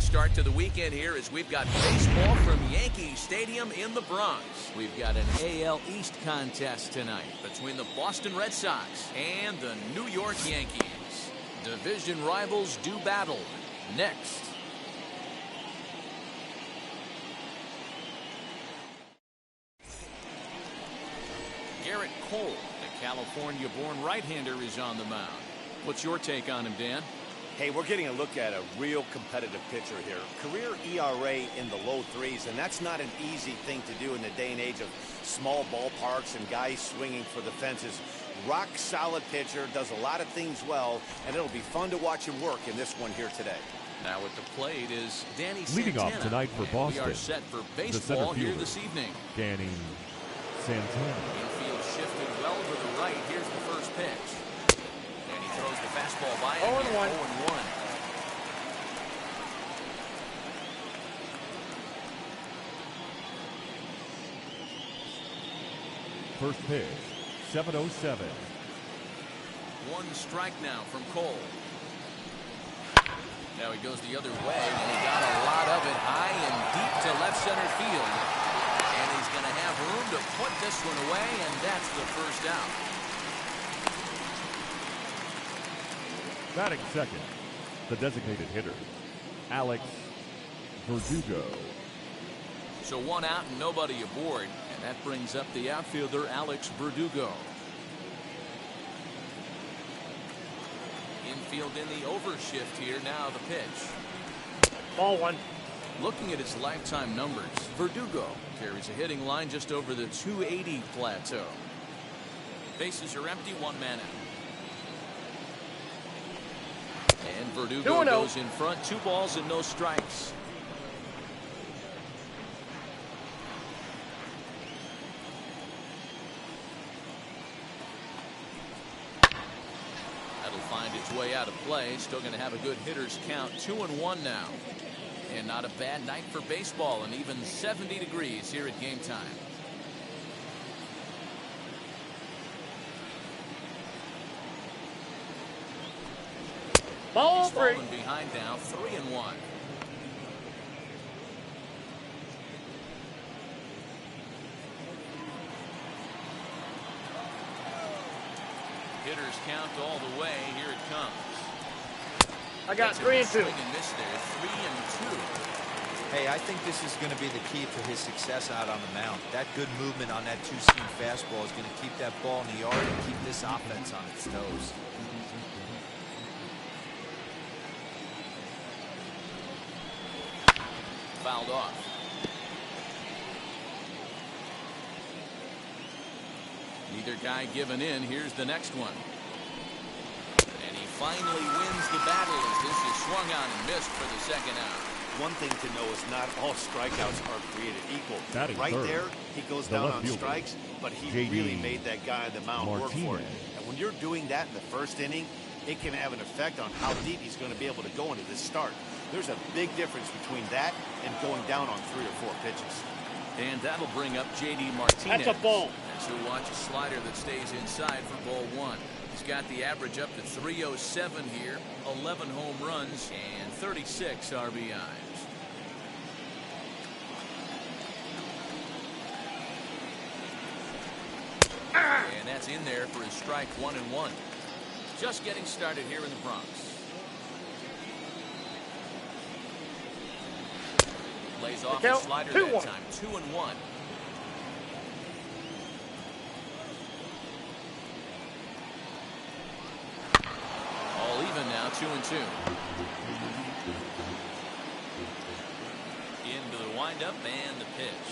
great start to the weekend here as we've got baseball from Yankee Stadium in the Bronx. We've got an AL East contest tonight between the Boston Red Sox and the New York Yankees. Division rivals do battle. Next. Garrett Cole, the California-born right-hander, is on the mound. What's your take on him, Dan? Hey, we're getting a look at a real competitive pitcher here. Career ERA in the low threes, and that's not an easy thing to do in the day and age of small ballparks and guys swinging for the fences. Rock solid pitcher, does a lot of things well, and it'll be fun to watch him work in this one here today. Now at the plate is Danny Leading Santana. off tonight for Boston. We are set for baseball here this evening. Danny Santana. Infield shifted well to the right. Here's the first pitch. And he throws the fastball by him. 0-1. 0-1. First pitch, 7:07. One strike now from Cole. Now he goes the other way, and he got a lot of it high and deep to left center field. And he's going to have room to put this one away, and that's the first out. Batting second, the designated hitter, Alex Verdugo. So one out and nobody aboard, and that brings up the outfielder Alex Verdugo. Infield in the overshift here. Now the pitch. Ball one. Looking at his lifetime numbers, Verdugo carries a hitting line just over the 280 plateau. Bases are empty, one man out. And Verdugo goes in front, 2 balls and no strikes. That'll find its way out of play. Still going to have a good hitter's count. 2-1 now. And not a bad night for baseball, and even 70 degrees here at game time. Ball He's three. falling behind now, 3-1. Hitters count all the way. Here it comes. I got 3 and 2. Swing and miss there, 3 and 2. Hey, I think this is going to be the key to his success out on the mound. That good movement on that 2-seam fastball is going to keep that ball in the yard and keep this offense on its toes. Fouled off. Neither guy giving in. Here's the next one. And he finally wins the battle as this is swung on and missed for the second out. One thing to know is not all strikeouts are created equal. Batting Right third, there, he goes the down left on fielder, strikes, but he J.D. really made that guy on the mound work for it. Martinez. And when you're doing that in the first inning, it can have an effect on how deep he's going to be able to go into this start. There's a big difference between that and going down on 3 or 4 pitches. And that'll bring up J.D. Martinez. That's a ball. And so watch a slider that stays inside for ball 1. He's got the average up to 307 here, 11 home runs, and 36 RBIs. And that's in there for his strike 1-1. Just getting started here in the Bronx. Lays off the slider that time. 2-1. All even now. 2-2. Into the windup and the pitch.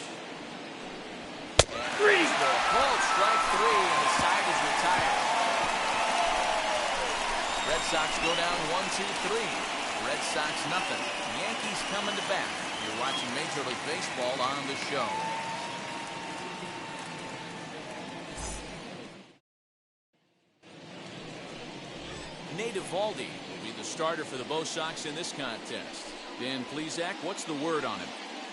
Baseball called strike 3, and the side is retired. Red Sox go down 1-2-3. Red Sox nothing. Yankees coming to bat. You're watching Major League Baseball on the show. Nate Eovaldi will be the starter for the Bo Sox in this contest. Dan Plesac, what's the word on him?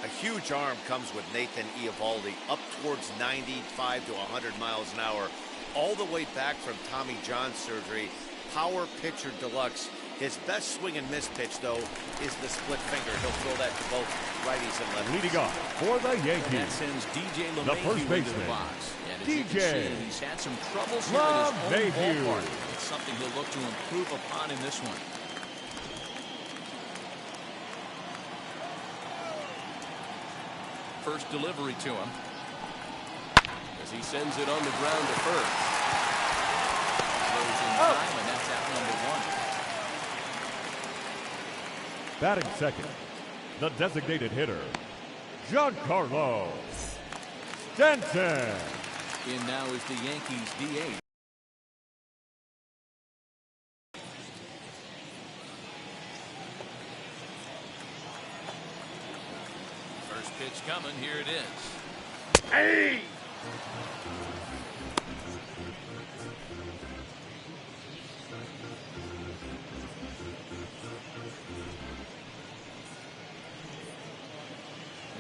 A huge arm comes with Nathan Eovaldi, up towards 95 to 100 miles an hour, all the way back from Tommy John surgery. Power pitcher deluxe. His best swing and miss pitch, though, is the split finger. He'll throw that to both righties and lefties. Leading off for the That Yankees, sends DJ the LeMahieu first into the baseman, box. And as you can DJ see, he's had some troubles here at his own LeMahieu. ballpark. It's something he'll look to improve upon in this one. First delivery to him as he sends it on the ground to first. Throws in time, and that's out number one. batting second, the designated hitter, Giancarlo Stanton. In now is the Yankees DH. First pitch coming, here it is. Hey!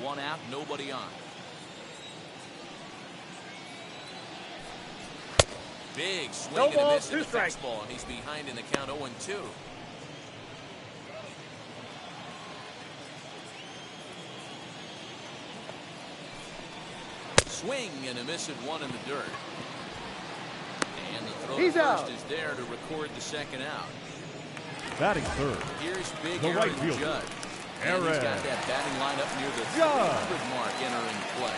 One out, nobody on. Big swing No and a ball, miss in two the strikes. fastball, and he's behind in the count 0-2. Swing and a miss at one in the dirt. And the throw He's to first out. is there to record the second out. Batting third, Here's big the Aaron right fielder, Judge. And he's Aaron got that batting lineup near the Judge. 300 mark entering play.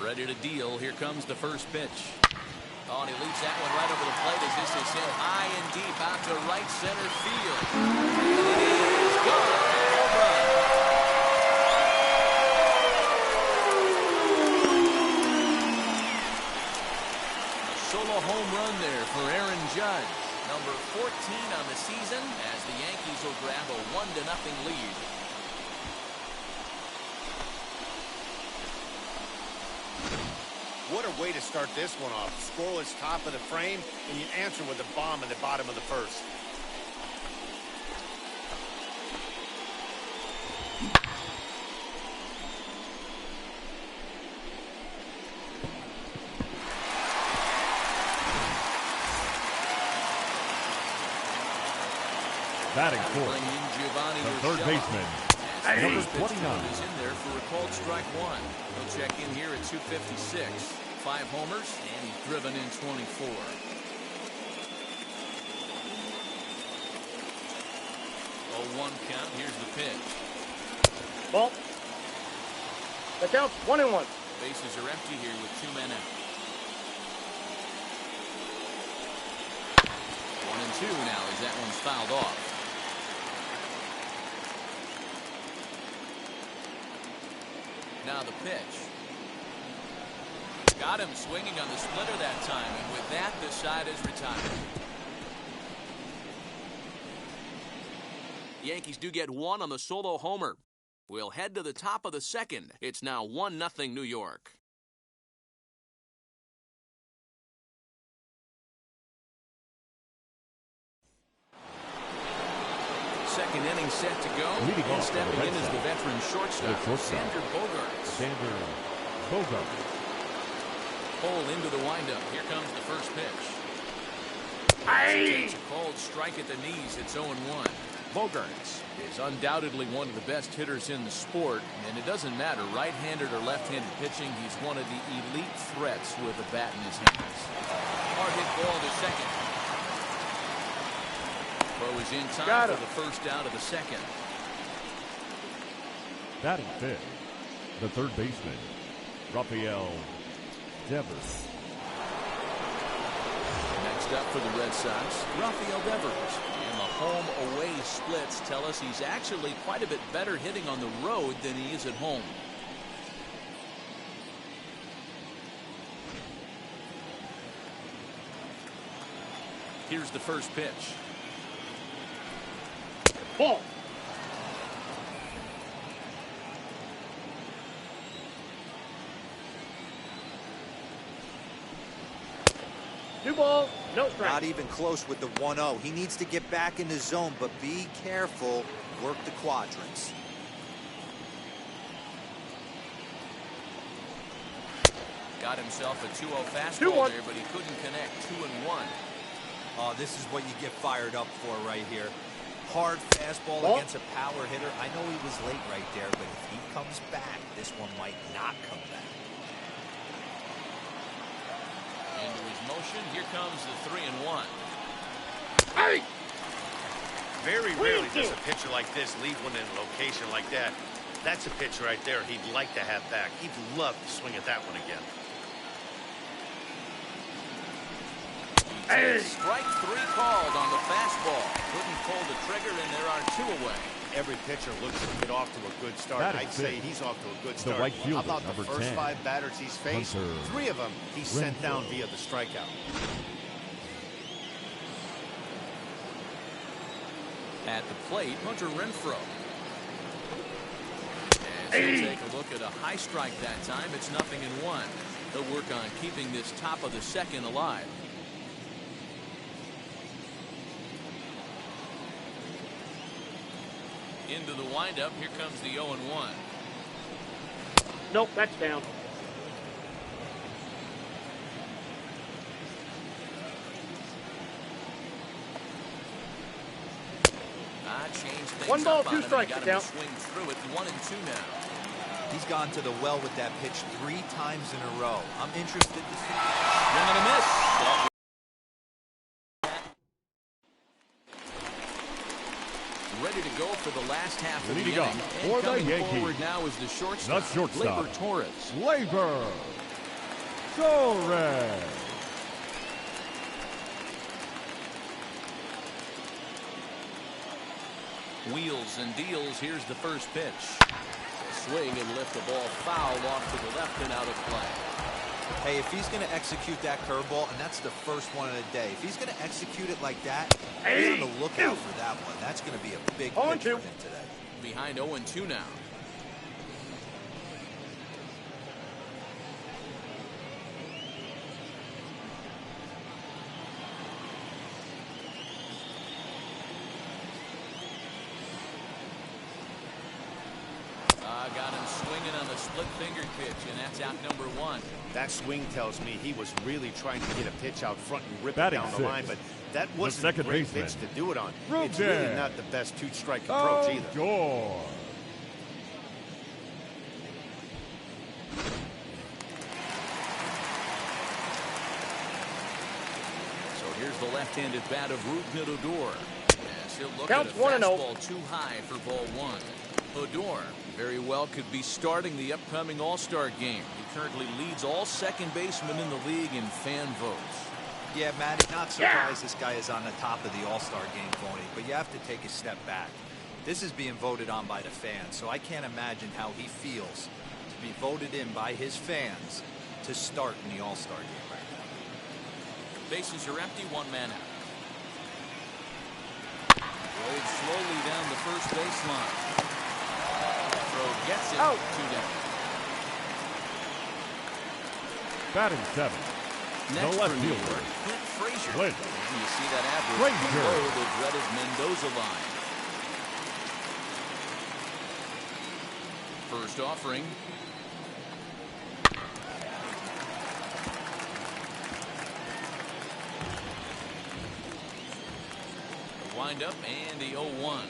Ready to deal. Here comes the first pitch. Oh, and he leaps that one right over the plate as this is hit high and deep out to right center field. And it is gone. Home run. A solo home run there for Aaron Judge. Number 14 on the season as the Yankees will grab a 1-0 lead. What a way to start this one off. Scoreless top of the frame, and you answer with a bomb in the bottom of the first. batting fourth, Bring in Giovanni the third Urshela. baseman, As the number first pitch 29. is in there for a called strike one. He'll check in here at 256. 5 homers, and he's driven in 24. 0-1 count. Here's the pitch. Ball. The count's 1-1. Bases are empty here with 2 men out. 1-2 now as that one's fouled off. Now the pitch. Got him swinging on the splitter that time, and with that, the side is retired. Yankees do get one on the solo homer. We'll head to the top of the second. It's now 1-0 New York. Second inning set to go. Leading And off for the stepping in Red is the Sox, veteran shortstop, the shortstop, Xander Bogaerts. Xander Bogaerts. Pulled into the windup. Here comes the first pitch. Hey! Takes a cold strike at the knees. It's 0-1. Bogaerts is undoubtedly one of the best hitters in the sport, and it doesn't matter right-handed or left-handed pitching. He's one of the elite threats with a bat in his hands. Hard hit ball to second. Bro is in time for the first out of the second. Batting fifth, the third baseman, Rafael Devers. Next up for the Red Sox, Rafael Devers. And the home-away splits tell us he's actually quite a bit better hitting on the road than he is at home. Here's the first pitch. Ball. New ball. No strike. Not even close with the 1-0. He needs to get back in the zone, but be careful. Work the quadrants. Got himself a 2-0 fastball there, but he couldn't connect. 2-1. Oh, this is what you get fired up for right here. Hard fastball against a power hitter. I know he was late right there, but if he comes back, this one might not come back. Into his motion, here comes the 3-1. Hey! Very rarely does a pitcher like this leave one in a location like that. That's a pitch right there he'd like to have back. He'd love to swing at that one again. Hey. Strike 3 called on the fastball. Couldn't pull the trigger, and there are 2 away. Every pitcher looks to get off to a good start. I'd say he's off to a good start. The right fielder, How about the first 10. 5 batters he's faced? 3 of them he's sent down via the strikeout. At the plate, Hunter Renfroe. As he'll take a look at a high strike that time, it's 0-1. They'll work on keeping this top of the second alive. Into the windup, here comes the 0-1. Nope, that's down. Change things 1 ball, up 2 on him. strikes. Got him Down. to swing through it. 1-2 now. He's gone to the well with that pitch 3 times in a row. I'm interested to see. Swing and a miss. Ready to go for the last half of the Leading inning. up And for the coming Yankees. forward now is the shortstop. Labor Torres. Labor Torres. Wheels and deals. Here's the first pitch. Swing and lift the ball foul off to the left and out of play. Hey, if he's going to execute that curveball, and that's the first one of the day, if he's going to execute it like that, he's on the lookout for that one. That's going to be a big pitch for him today. Behind 0-2 now. Got him swinging on the split-fingered pitch, and that's out number 1. That swing tells me he was really trying to get a pitch out front and rip Batting it down the 6. line, but that wasn't a second great baseman. pitch to do it on. Room It's really down. not the best 2-strike approach either. Door. So here's the left-handed bat of Rougned Odor. As he'll look Counts at a 1-0. fastball too high for ball 1. Odor very well could be starting the upcoming All-Star game. He currently leads all second basemen in the league in fan votes. Yeah, Matty, not surprised this guy is on the top of the All-Star game voting, but you have to take a step back. This is being voted on by the fans, so I can't imagine how he feels to be voted in by his fans to start in the All-Star game right now. Bases are empty, 1 man out. Rolled slowly down the first baseline. Throw gets it. Out. 2 down. Batting 7. Next left for New fielder. York, Clint Frazier. Clint. And you see that average Frazier. below the dreaded Mendoza line. First offering. The windup and the 0-1.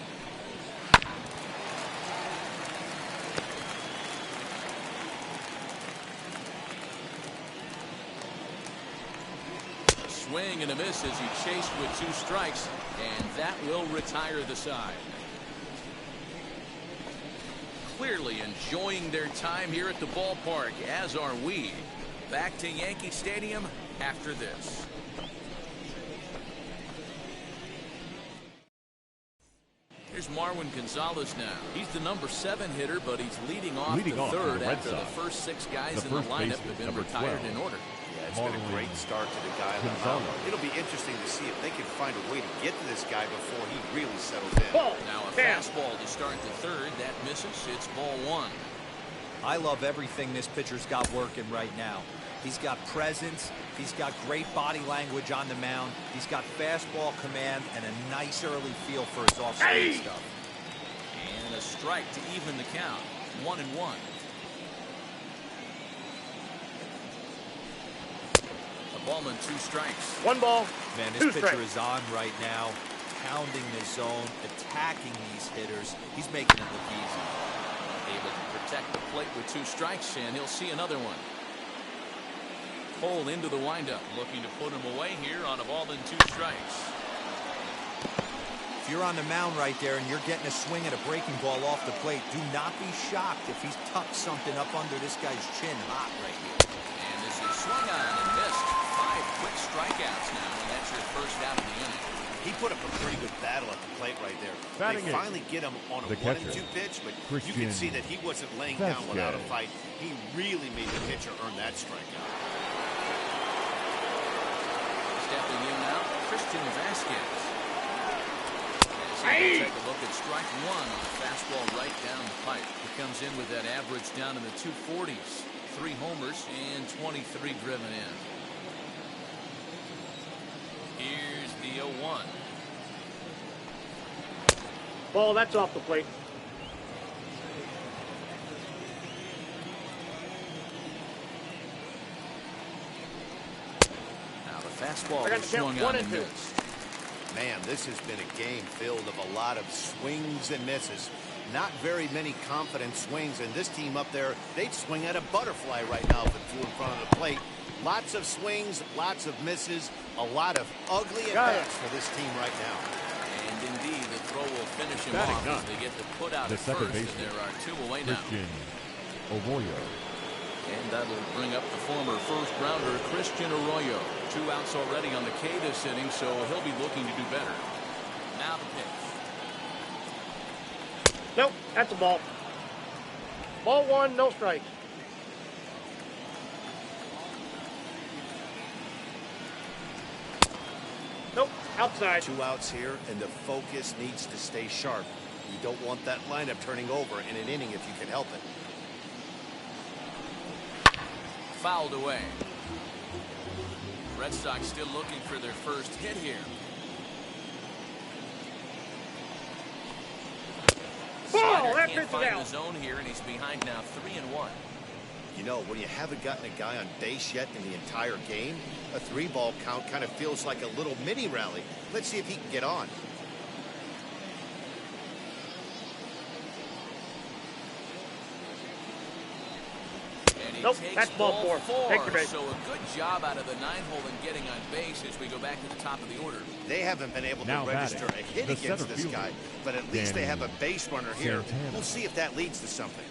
Swing and a miss as he chased with 2 strikes, and that will retire the side. Clearly enjoying their time here at the ballpark, as are we. Back to Yankee Stadium after this. Here's Marwin Gonzalez now. He's the number 7 hitter, but he's leading off Leading the off third the Red after the Sox. first 6 guys The in the first lineup baseman, have been number retired 12. in order. Yeah, it's been a great start to the guy on the Gonzalez. mound. It'll be interesting to see if they can find a way to get to this guy before he really settles in. Ball. Now a Down. fastball to start the third. That misses. It's ball 1. I love everything this pitcher's got working right now. He's got presence, he's got great body language on the mound, he's got fastball command, and a nice early feel for his off-speed stuff. And a strike to even the count. 1-1. A ball and 2 strikes. 1 ball. Man, 2 this pitcher strikes. is on right now, pounding the zone, attacking these hitters. He's making it look easy. Able to protect the plate with 2 strikes, and he'll see another one. Cole into the windup, looking to put him away here on a ball and 2 strikes. If you're on the mound right there and you're getting a swing at a breaking ball off the plate, do not be shocked if he's tucked something up under this guy's chin hot right here. And this is swung on and missed. 5 quick strikeouts now, and that's your first out of the inning. He put up a pretty good battle at the plate right there. Batting They eighth, finally get him on a the 1-2 catcher, pitch, but you Christian can see that he wasn't laying down Vasquez. without a fight. He really made the pitcher earn that strikeout. Stepping in now, Christian Vasquez. As he will take a look at strike 1 on a fastball right down the pipe. He comes in with that average down in the 240s. 3 homers and 23 driven in. Here's the 0-1. Ball, that's off the plate. Now the fastball I got was the count. swung 1 on and and 2. missed. Man, this has been a game filled of a lot of swings and misses. Not very many confident swings, and this team up there, they'd swing at a butterfly right now if it flew in front of the plate. Lots of swings, lots of misses, a lot of ugly at-bats for this team right now. And indeed, the throw will finish him Batting off as ninth, they get the put out the at second first, and baseman, there are 2 away now. Christian Arroyo. And that'll bring up the former first-rounder Christian Arroyo. 2 outs already on the K this inning, so he'll be looking to do better. Now the pitch. Nope, that's a ball. Ball 1, no strikes. Nope, outside. 2 outs here, and the focus needs to stay sharp. You don't want that lineup turning over in an inning if you can help it. Fouled away. Red Sox still looking for their first hit here. Ball, Slider that can't pitch is find the out. zone here, and he's behind now 3-1. You know, when you haven't gotten a guy on base yet in the entire game, a 3-ball count kind of feels like a little mini rally. Let's see if he can get on. And he Nope, takes that's ball 4. Take your base. So a good job out of the 9-hole in getting on base as we go back to the top of the order. They haven't been able to Now register batting, a hit the against center this fielder, guy, but at least they have a base runner here. Santana. We'll see if that leads to something.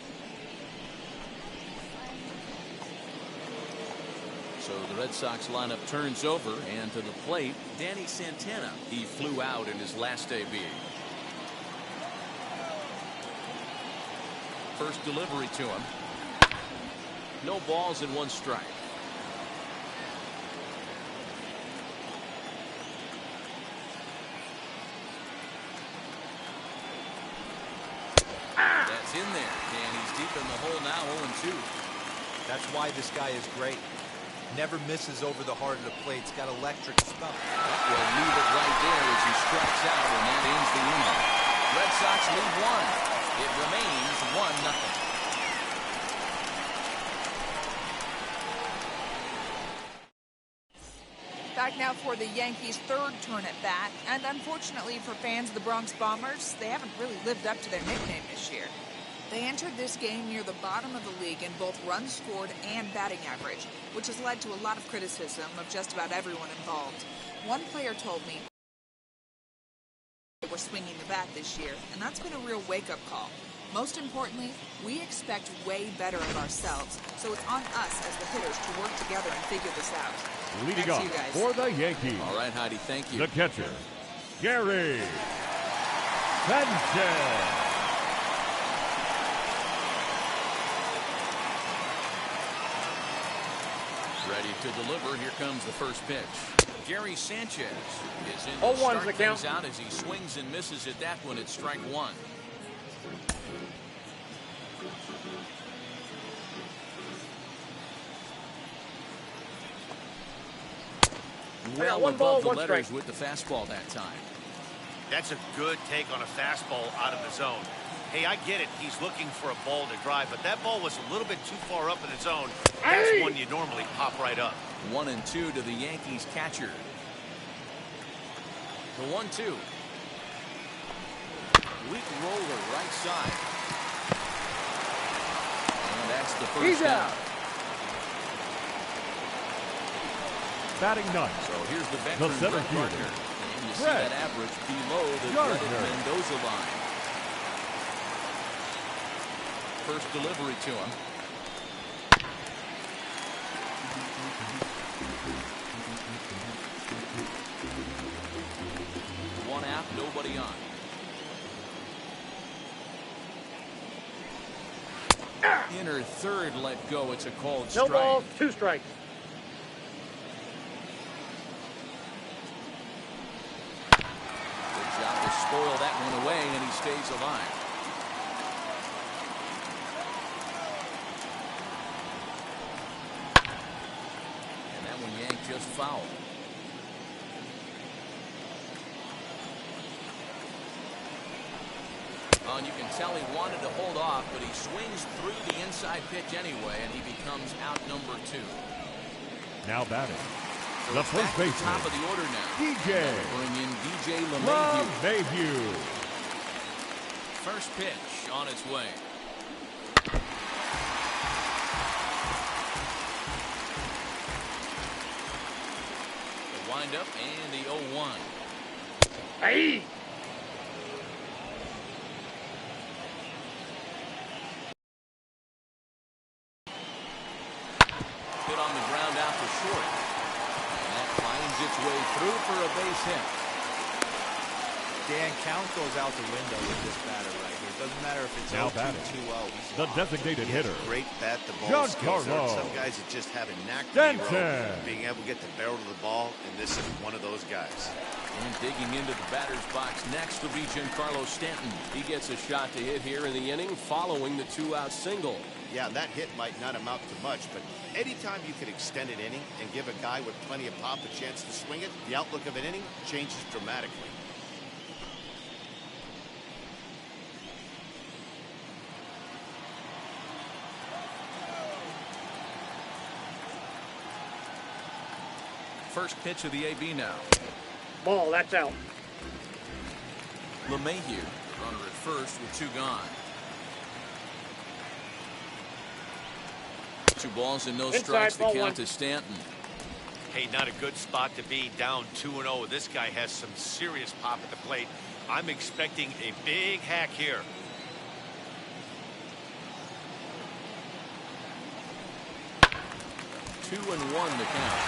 So the Red Sox lineup turns over, and to the plate, Danny Santana. He flew out in his last debut. First delivery to him. No balls and 1 strike. That's in there, and he's deep in the hole now, 0-2. That's why this guy is great. Never misses over the heart of the plate. He's got electric stuff. That will leave it right there as he strikes out, and that ends the inning. Red Sox lead 1. It remains 1-0. Back now for the Yankees' 3rd turn at bat, and unfortunately for fans of the Bronx Bombers, they haven't really lived up to their nickname this year. They entered this game near the bottom of the league in both runs scored and batting average, which has led to a lot of criticism of just about everyone involved. One player told me they were swinging the bat this year, and that's been a real wake-up call. Most importantly, we expect way better of ourselves, so it's on us as the hitters to work together and figure this out. Leading Back off to you guys. for the Yankees, All right, Heidi, thank you. the catcher, Gary Sanchez. Ready to deliver. Here comes the first pitch. Gary Sanchez is in to 0-1's start the things count. out as he swings and misses at that one. It's strike 1. well one ball, above the one letters strike. with the fastball that time. That's a good take on a fastball out of the zone. Hey, I get it. He's looking for a ball to drive, but that ball was a little bit too far up in the zone. That's Hey! one you normally pop right up. 1-2 to the Yankees catcher. The 1-2. Weak roller right side. And that's the first He's down. out. Batting ninth, So here's the veteran center Brett fielder, Gardner. And you see Brett that average below the Gardner. dreaded Mendoza line. First delivery to him. One out, nobody on. Inner third let go. It's a called No strike. balls, 2 strikes. Good job to spoil that one away, and he stays alive. And that one yanked just foul. Oh, and you can tell he wanted to hold off, but he swings through the inside pitch anyway, and he becomes out number 2. now batting. So The it's first back to the baseman, top of the order now. DJ Bring in DJ LeMahieu. Mayhew. First pitch on its way. The windup and the 0-1. Hey! Hit on the ground out to short. And that finds its way through for a base hit. Dan, count goes out the window with this batter right here. Doesn't matter if it's Now 0-2, batting. 2-0. He's The locked. designated hitter, Great bat the ball John skills. There are Carlo. some guys that just have a knack to Denton. being able to get the barrel of the ball, and this is one of those guys. And digging into the batter's box next will be Giancarlo Stanton. He gets a shot to hit here in the inning following the 2-out single. Yeah, that hit might not amount to much, but anytime you can extend an inning and give a guy with plenty of pop a chance to swing it, the outlook of an inning changes dramatically. First pitch of the AB now. Ball, that's out. LeMahieu, runner at first with 2 gone. 2 balls and no Inside, strikes. The ball count 1. to Stanton. Hey, not a good spot to be, down 2-0. This guy has some serious pop at the plate. I'm expecting a big hack here. Two and one the count.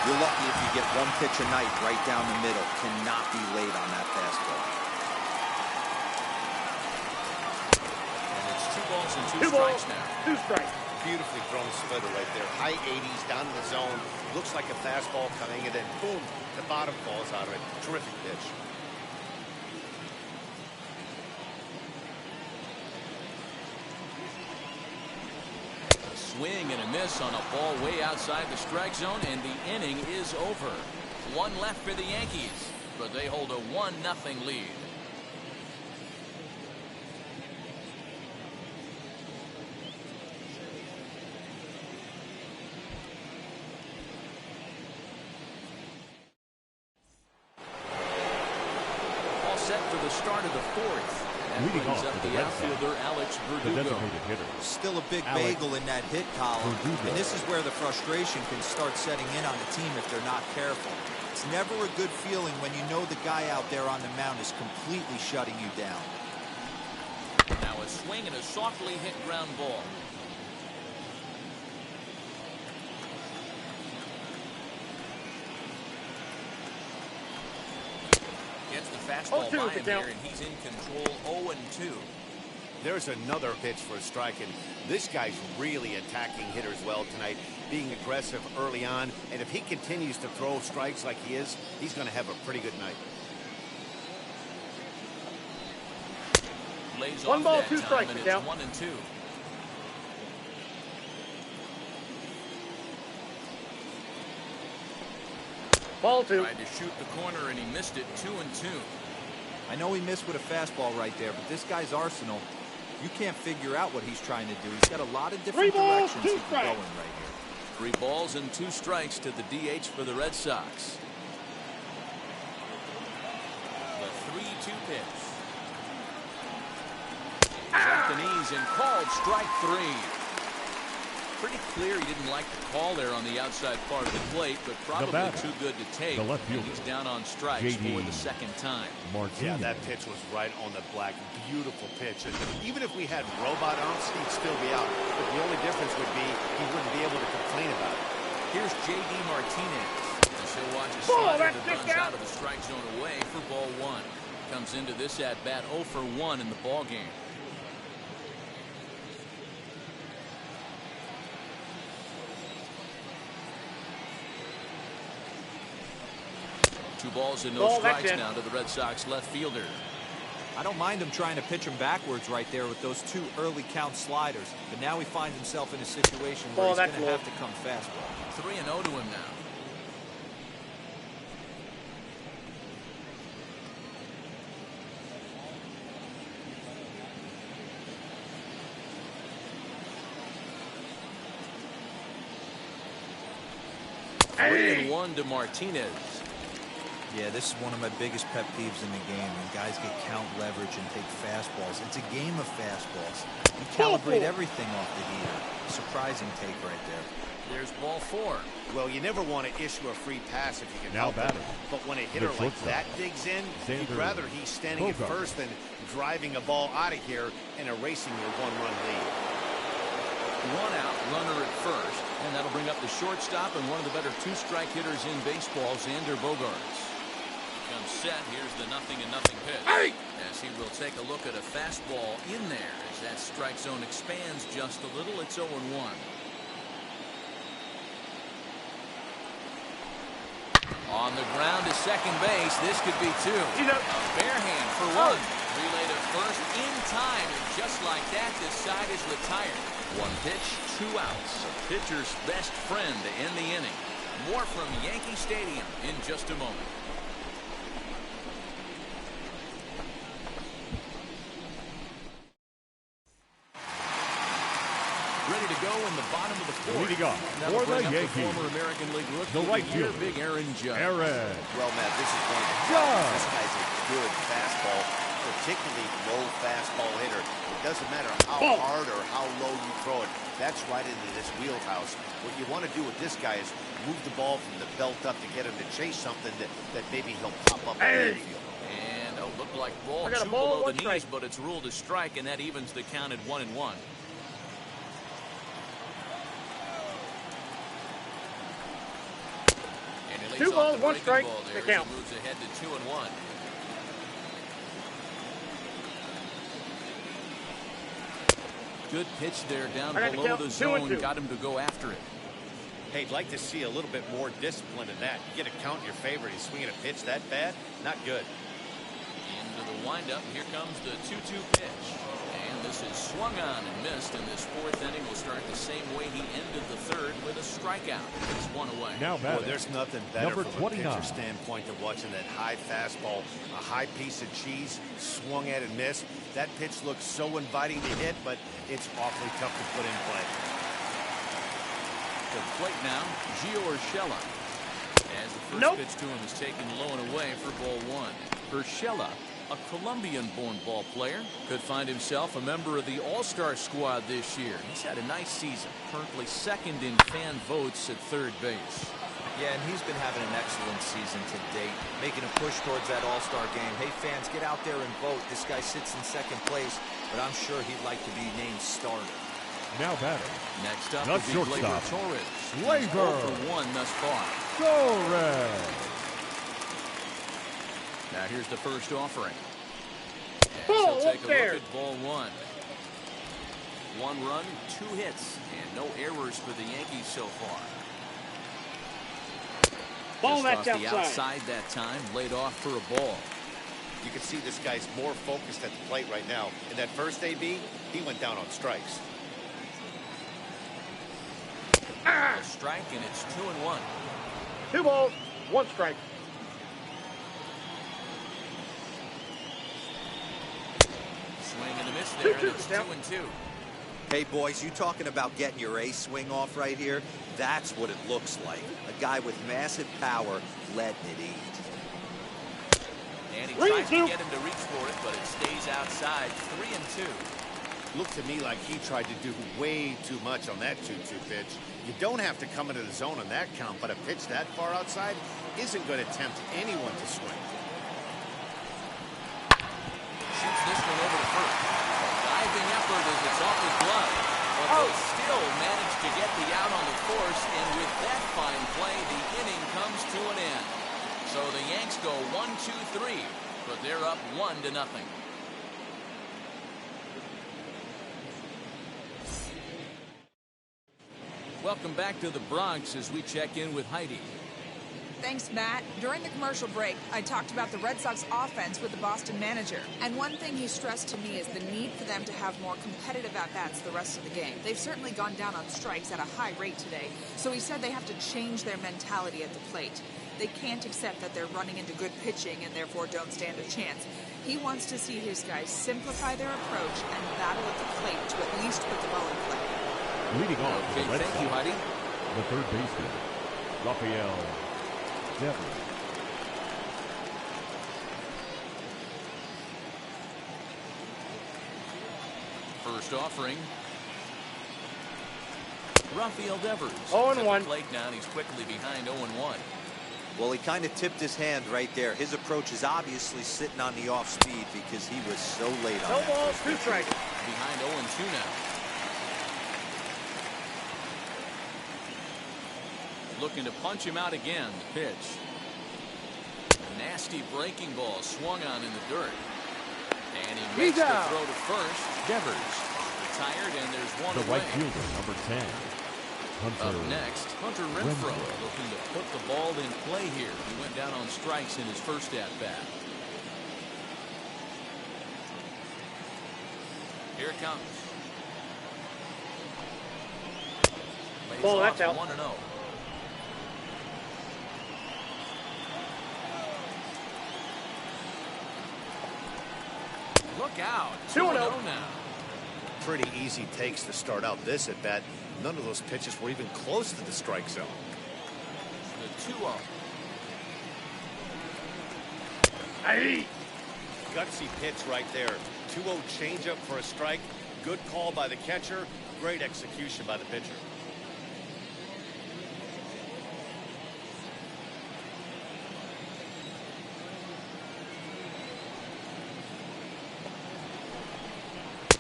You're lucky if you get one pitch a night right down the middle. Cannot be late on that fastball. And it's 2 balls and 2 2 strikes balls, now. 2 strikes. Beautifully thrown splitter right there. High 80s, down in the zone. Looks like a fastball coming, and then boom, the bottom falls out of it. Terrific pitch. A swing and a miss on a ball way outside the strike zone, and the inning is over. 1 left for the Yankees, but they hold a 1-0 lead. All set for the start of the 4th. That Leading brings off up for the the Red Sox, outfielder Alex the Verdugo. designated hitter. Still a big Alex bagel in that hit column. Verdugo. And this is where the frustration can start setting in on the team if they're not careful. It's never a good feeling when you know the guy out there on the mound is completely shutting you down. Now a swing and a softly hit ground ball. Gets the fastball 0-2 by to him count. here, and he's in control. 0-2. There's another pitch for a strike, and this guy's really attacking hitters well tonight, being aggressive early on, and if he continues to throw strikes like he is, he's going to have a pretty good night. Lays 1 off ball, that 2 time, strikes and to it's count. 1-2. Ball 2. Tried to shoot the corner and he missed it. 2-2. I know he missed with a fastball right there, but this guy's arsenal, you can't figure out what he's trying to do. He's got a lot of different 3 balls, directions 2 he can go in strikes. right here. 3 balls and 2 strikes to the DH for the Red Sox. The 3-2 pitch. At the knees and called strike 3. Pretty clear he didn't like the call there on the outside part of the plate, but probably too good to take. The left and fielder, he's down on strikes JD. for the second time. Yeah, that pitch was right on the black. Beautiful pitch. And even if we had robot arms, he'd still be out. But the only difference would be he wouldn't be able to complain about it. Here's JD Martinez. As he'll watch a Ball, slider that's that runs kicked out of the strike zone away for ball 1. Comes into this at bat 0 for 1 in the ball game. Two balls and no Ball, that's strikes it. now to the Red Sox left fielder. I don't mind him trying to pitch him backwards right there with those 2 early count sliders, but now he finds himself in a situation where Ball, he's going that's to low. have to come fastball. 3-0 to him now. Hey. 3-1 to Martinez. Yeah, this is one of my biggest pet peeves in the game. When guys get count leverage and take fastballs. It's a game of fastballs. You calibrate everything off the heater. Surprising take right there. There's ball 4. Well, you never want to issue a free pass if you can Now help it. batting. But when a hitter like shortstop, that digs in, you'd Xander rather he's standing at Bogart. first than driving a ball out of here and erasing your 1-run lead. 1 out, runner at first, and that'll bring up the shortstop and one of the better 2-strike hitters in baseball, Xander Bogaerts. Comes set. Here's the 0-0 pitch. Hey! As he will take a look at a fastball in there as that strike zone expands just a little. It's 0-1. On the ground to second base. This could be 2. He's up. A bare hand for 1. Relay to first in time, and just like that, this side is retired. 1 pitch, 2 outs. A pitcher's best friend to end the inning. More from Yankee Stadium in just a moment. Ready to go in the bottom of the 4th. Leading off That'll for the bring up Yankees, former American League rookie the of right the year, fielder, Big Aaron Judge. Aaron. Well, Matt, this is one of the Judge. problems. This guy's a good fastball, particularly low fastball hitter. It doesn't matter how Ball. hard or how low you throw it. That's right into this wheelhouse. What you want to do with this guy is move the ball from the belt up to get him to chase something that maybe he'll pop up in the infield. And it'll look like ball I got a 2 ball, below the 1 knees, strike. but it's ruled a strike, and that evens the count at 1-1. And he lays 2 off balls, the 1 breaking strike, ball the there as count. he moves ahead to 2-1. Good pitch there down I got the below count, the 2-2. zone. Got him to go after it. Hey, I'd like to see a little bit more discipline in that. You get a count in your favor. He's swinging a pitch that bad? Not good. Into the windup. Here comes the 2-2 pitch. And this is swung on and missed. And this 4th inning will start the same way he ended the 3rd with a strikeout. It's 1 away. Now Boy, batting. there's nothing better Number from a 29. pitcher standpoint than watching that high fastball, a high piece of cheese, swung at and missed. That pitch looks so inviting to hit, but it's awfully tough to put in play. To the plate now, Gio Urshela. As the first Nope. pitch to him is taken low and away for ball 1. Urshela, a Colombian-born ball player, could find himself a member of the All-Star squad this year. He's had a nice season, currently 2nd in fan votes at 3rd base. Yeah, and he's been having an excellent season to date, making a push towards that All-Star game. Hey, fans, get out there and vote. This guy sits in 2nd place, but I'm sure he'd like to be named starter. Now batting. Next up The will be Gleyber shortstop. Torres. He's Gleyber. 0 for 1 thus far. Torres. Now here's the first offering. And Ball he'll take up a there. look at ball 1. 1 run, 2 hits, and no errors for the Yankees so far. Ball, Just that's off the outside. outside that time, laid off for a ball. You can see this guy's more focused at the plate right now. In that first AB, he went down on strikes. A strike, and it's 2-1. 2 balls. 1 strike. Swing and a miss there, and it's 2-2. Hey, boys, you talking about getting your ace swing off right here? That's what it looks like. A guy with massive power letting it eat. And he tries to get him to reach for it, but it stays outside. 3-2. Looked to me like he tried to do way too much on that 2-2 pitch. You don't have to come into the zone on that count, but a pitch that far outside isn't going to tempt anyone to swing. Shoots this one over to first. Diving effort as it's off his glove. But they still manage to get the out on the course, and with that fine play, the inning comes to an end. So the Yanks go 1-2-3, but they're up 1-0. Welcome back to the Bronx as we check in with Heidi. Thanks, Matt. During the commercial break, I talked about the Red Sox offense with the Boston manager. And one thing he stressed to me is the need for them to have more competitive at-bats the rest of the game. They've certainly gone down on strikes at a high rate today, so he said they have to change their mentality at the plate. They can't accept that they're running into good pitching and therefore don't stand a chance. He wants to see his guys simplify their approach and battle at the plate to at least put the ball in play. Leading off for the Red Thank you, Sox, Heidi. the third baseman, Devers. First offering. Rafael Devers. 0-1. Plate now, and he's quickly behind 0-1. Well, he kind of tipped his hand right there. His approach is obviously sitting on the off speed because he was so late on No that ball, first 2 pitch. strikes. Behind 0-2 now. Looking to punch him out again. The pitch. Nasty breaking ball swung on in the dirt. And he makes the throw to first. Devers, Retired, and there's one the away. right fielder, number 10. Up next, Hunter Renfroe Renfroe. looking to put the ball in play here. He went down on strikes in his first at-bat. Here it comes. Lays Ball, off that's out. 1-0. Look out. 2-0 now. Pretty easy takes to start out this at bat. None of those pitches were even close to the strike zone. The 2-0. Hey. Gutsy pitch right there. 2-0 changeup for a strike. Good call by the catcher. Great execution by the pitcher.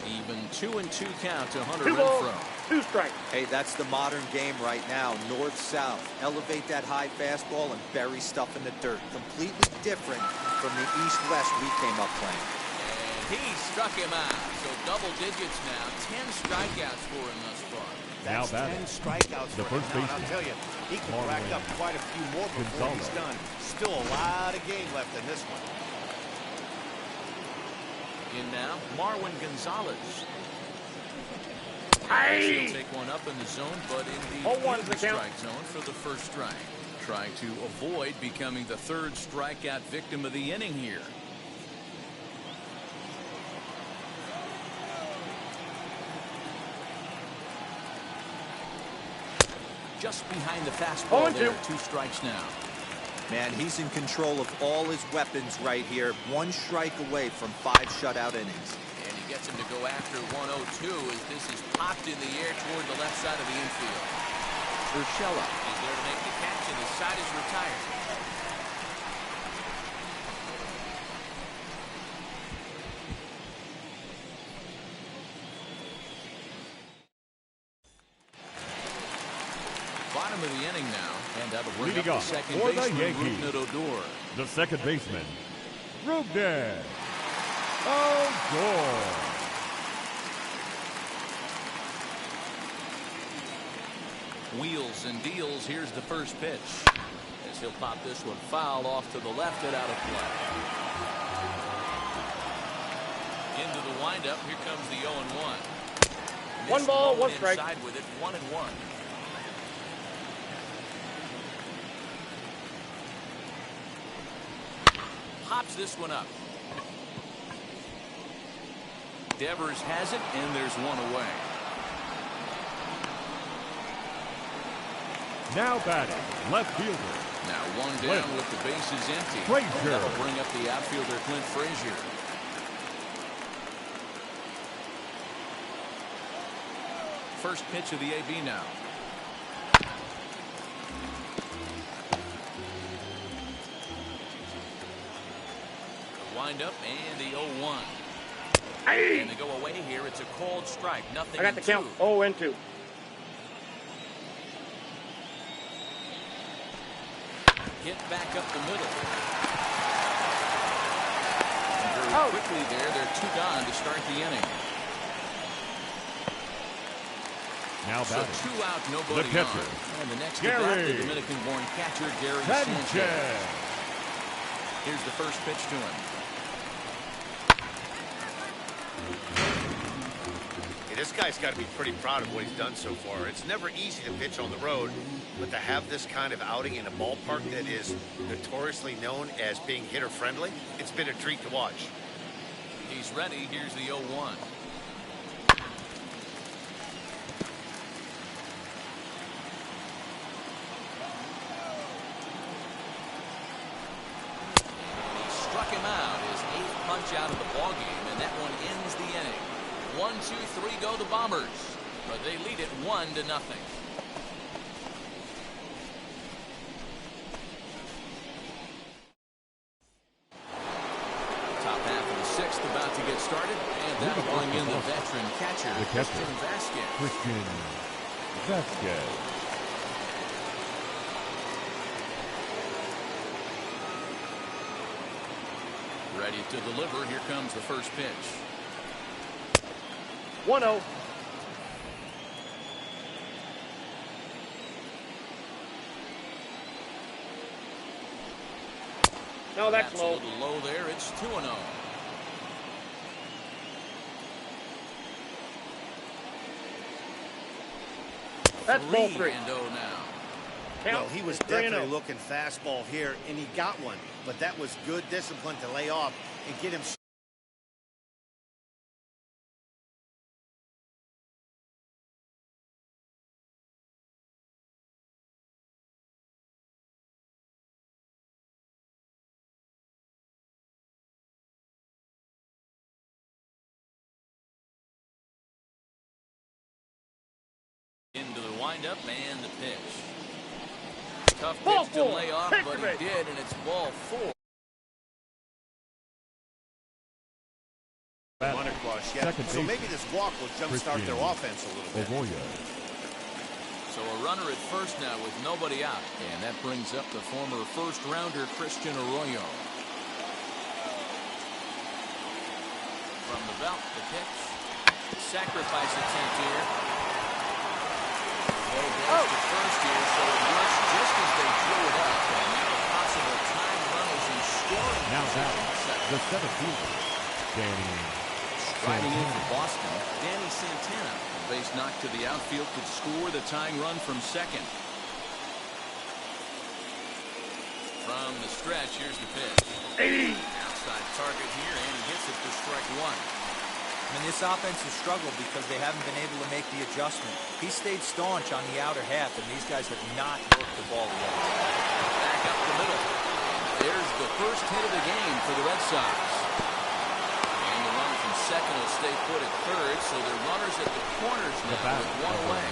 Even 2-2 count to Hunter 2 balls, Renfroe. 2 strikes. Hey, that's the modern game right now. North-south. Elevate that high fastball and bury stuff in the dirt. Completely different from the east-west we came up playing. And he struck him out. So double digits now. 10 strikeouts for him thus far. Now That's batting, 10 strikeouts the for him first now, and I'll baseman, tell you, he can Marwin rack up quite a few more before he's Gonzalez. done. Still a lot of game left in this one. In now, Marwin Gonzalez. Hey. He'll take one up in the zone, but in the 0-1 in is the the count. strike zone for the first strike. Trying to avoid becoming the third strikeout victim of the inning here. Just behind the fastball 0-2. there. 2 strikes now. Man, he's in control of all his weapons right here. 1 strike away from 5 shutout innings. And he gets him to go after 102 as this is popped in the air toward the left side of the infield. Urshela is there to make the catch, and the side is retired. Bottom of the inning now, and that'll bring Leading up off the second for the baseman, Yankees. Rougned Odor. the second baseman, Rougned Odor. Wheels and deals. Here's the first pitch. As he'll pop this one foul off to the left and out of play. Into the windup. Here comes the 0-1. 1 ball, 1 Missed strike. inside with it. 1-1. pops this one up. Devers has it, and there's one away. Now batting, left fielder. Now one down with the bases empty. Frazier. That'll bring up the outfielder, Clint Frazier. First pitch of the AB now. The windup and the 0-1. Hey. And they go away here. It's a called strike. Nothing. I got the count. 0-2. Hit back up the middle. And very quickly there, they're 2 gone to start the inning. Now So batting, 2 out, nobody the catcher, on. And the next Gary. at bat, the Dominican-born catcher, Gary Sanchez. Sanchez. Here's the first pitch to him. Hey, this guy's got to be pretty proud of what he's done so far. It's never easy to pitch on the road, but to have this kind of outing in a ballpark that is notoriously known as being hitter-friendly, it's been a treat to watch. He's ready. Here's the 0-1. Him out, his 8th punch out of the ballgame, and that one ends the inning. 1, 2, 3 go the Bombers, but they lead it 1-0. Top half of the 6th about to get started, and that'll bring in the veteran catcher, Christian Vasquez. Christian Vasquez. Ready to deliver. Here comes the first pitch. 1-0. No, that's low. A little low there. It's 2-0. That's ball 3. 3-0 now. Well, he was definitely looking fastball here, and he got one. But that was good discipline to lay off and get him. Into the windup and the pitch. Tough pitch to lay off, but he did, and it's ball 4. Run across, yeah. So maybe this walk will jumpstart their offense a little bit. So a runner at first now with nobody out, and that brings up the former first-rounder Christian Arroyo. From the belt, the pitch. Sacrifice attempt here. Goes to first here, so it works just as they threw it up. And now possible time runners in scoring. Now that the 7th fielder, Danny. Riding in for Boston, Danny Santana. A base knock to the outfield could score the tying run from second. From the stretch, here's the pitch. Outside target here, and he hits it for strike 1. I mean, this offense has struggled because they haven't been able to make the adjustment. He stayed staunch on the outer half, and these guys have not worked the ball yet. Back up the middle. There's the first hit of the game for the Red Sox. And the run from second will stay put at third, so they're runners at the corners now with one away.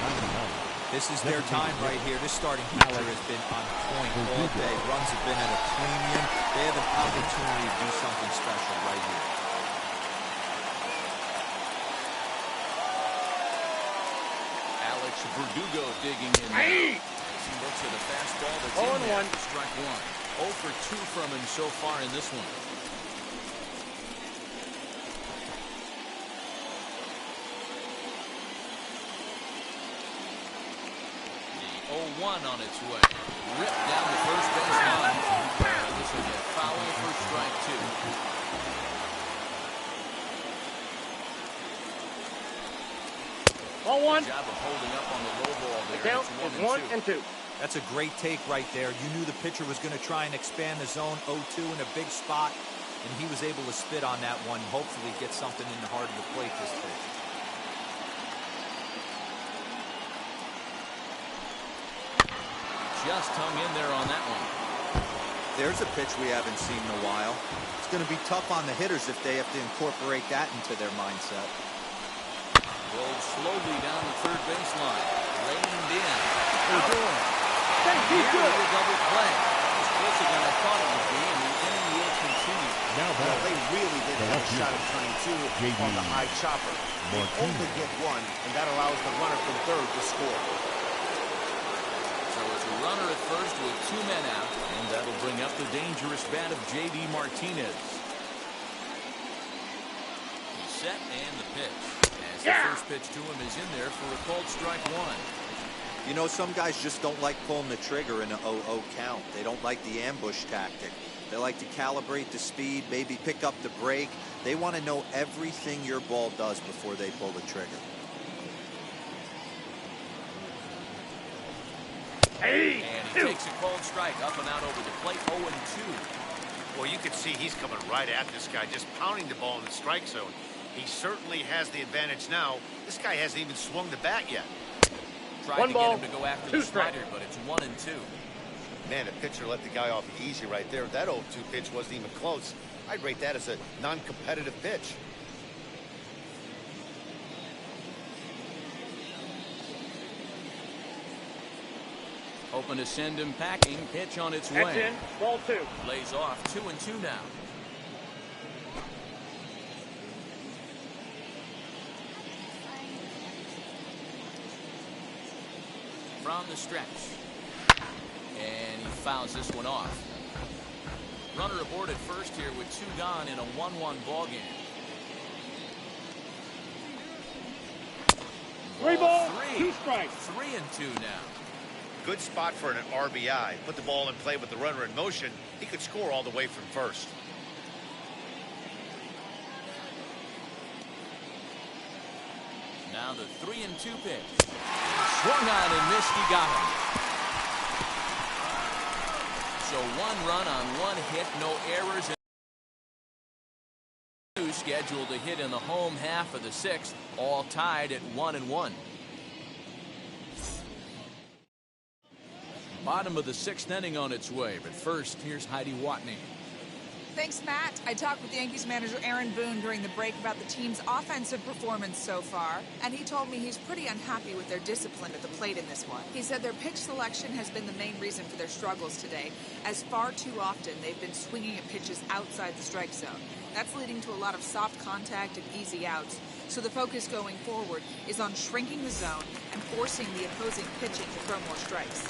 This is their time right here. This starting pitcher has been on point all day. Runs have been at a premium. They have an opportunity to do something special right here. Verdugo digging in now. As he looks at a fastball that's in there. Strike 1. 0 for 2 from him so far in this one. The 0-1 on its way. Ripped down the first base line. This will get foul for strike 2. Ball 1. Job of holding up on the low ball there. The count is 1-2. That's a great take right there. You knew the pitcher was going to try and expand the zone 0-2 in a big spot, and he was able to spit on that one. Hopefully get something in the heart of the plate this pitch. Just hung in there on that one. There's a pitch we haven't seen in a while. It's going to be tough on the hitters if they have to incorporate that into their mindset. Rolled slowly down the third baseline. Reined in. He's good. A double play. It's closer than I thought it would be, and the inning will continue. Now Well, back. they really didn't have a shot at turning two on the high chopper. They only get one, and that allows the runner from third to score. So it's a runner at first with 2 men out, and that'll bring up the dangerous bat of J.D. Martinez. He's set and the pitch. As the first pitch to him is in there for a called strike one. You know, some guys just don't like pulling the trigger in an 0-0 count. They don't like the ambush tactic. They like to calibrate the speed, maybe pick up the break. They want to know everything your ball does before they pull the trigger. And he takes a called strike up and out over the plate, 0-2. Well, you can see he's coming right at this guy, just pounding the ball in the strike zone. He certainly has the advantage now. This guy hasn't even swung the bat yet. Tried to get him to go after the slider, but it's 1-2. Man, the pitcher let the guy off easy right there. That 0-2 pitch wasn't even close. I'd rate that as a non-competitive pitch. Hoping to send him packing. Pitch on its way. That's in. Ball 2. Plays off. 2-2 now. From the stretch. And he fouls this one off. Runner aboard at first here with 2 gone in a 1-1 ball game. 3 balls, 3. 2 strikes. 3-2 now. Good spot for an RBI. Put the ball in play with the runner in motion. He could score all the way from first. Now the 3-2 pitch. Swung on and missed. He got him. So 1 run on 1 hit, no errors. And scheduled to hit in the home half of the 6th, all tied at 1-1. Bottom of the 6th inning on its way, but first, here's Heidi Watney. Thanks, Matt. I talked with Yankees manager Aaron Boone during the break about the team's offensive performance so far, and he told me he's pretty unhappy with their discipline at the plate in this one. He said their pitch selection has been the main reason for their struggles today, as far too often they've been swinging at pitches outside the strike zone. That's leading to a lot of soft contact and easy outs, so the focus going forward is on shrinking the zone and forcing the opposing pitching to throw more strikes.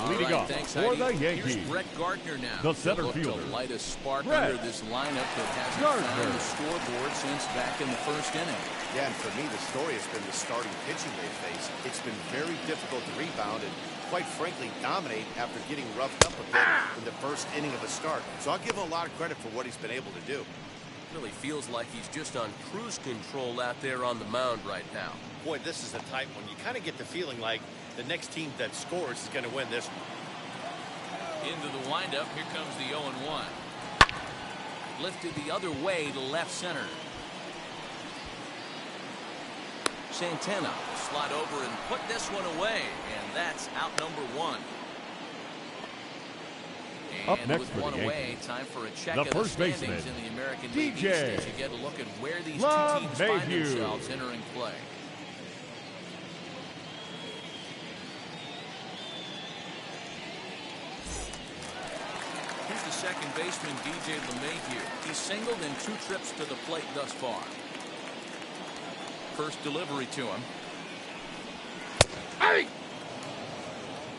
Leading off thanks, for Heidi. the Yankees, Here's Brett Gardner now. the center Look fielder, to light a spark Brett under this lineup that hasn't Gardner. found the scoreboard since back in the first inning. Yeah, and for me, the story has been the starting pitching they face. It's been very difficult to rebound and, quite frankly, dominate after getting roughed up a bit in the first inning of a start. So I'll give him a lot of credit for what he's been able to do. Really feels like he's just on cruise control out there on the mound right now. Boy, this is a tight one. You kind of get the feeling like the next team that scores is going to win this one. Into the windup, here comes the 0-1. Lifted the other way to left center. Santana slide over and put this one away, and that's out number 1. Up And next with for the 1 away, Yankees, time for a check the of the first standings baseman, in the American League East DJ as you get a look at where these Love two teams find Mayhew. themselves entering play. Here's the second baseman, DJ LeMahieu. He's singled in 2 trips to the plate thus far. First delivery to him. Hey!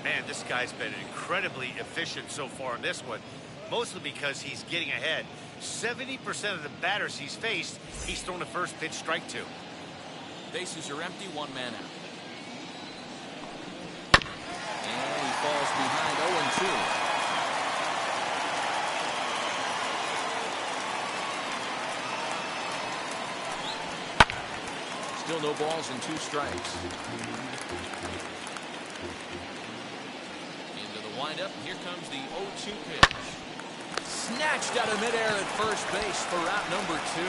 Man, this guy's been incredibly efficient so far in this one, mostly because he's getting ahead. 70% of the batters he's faced, he's thrown the first pitch strike to. Bases are empty, 1 man out. And he falls behind 0-2. Still no balls and 2 strikes. lined up, and here comes the 0-2 pitch. Snatched out of midair at first base for out number 2.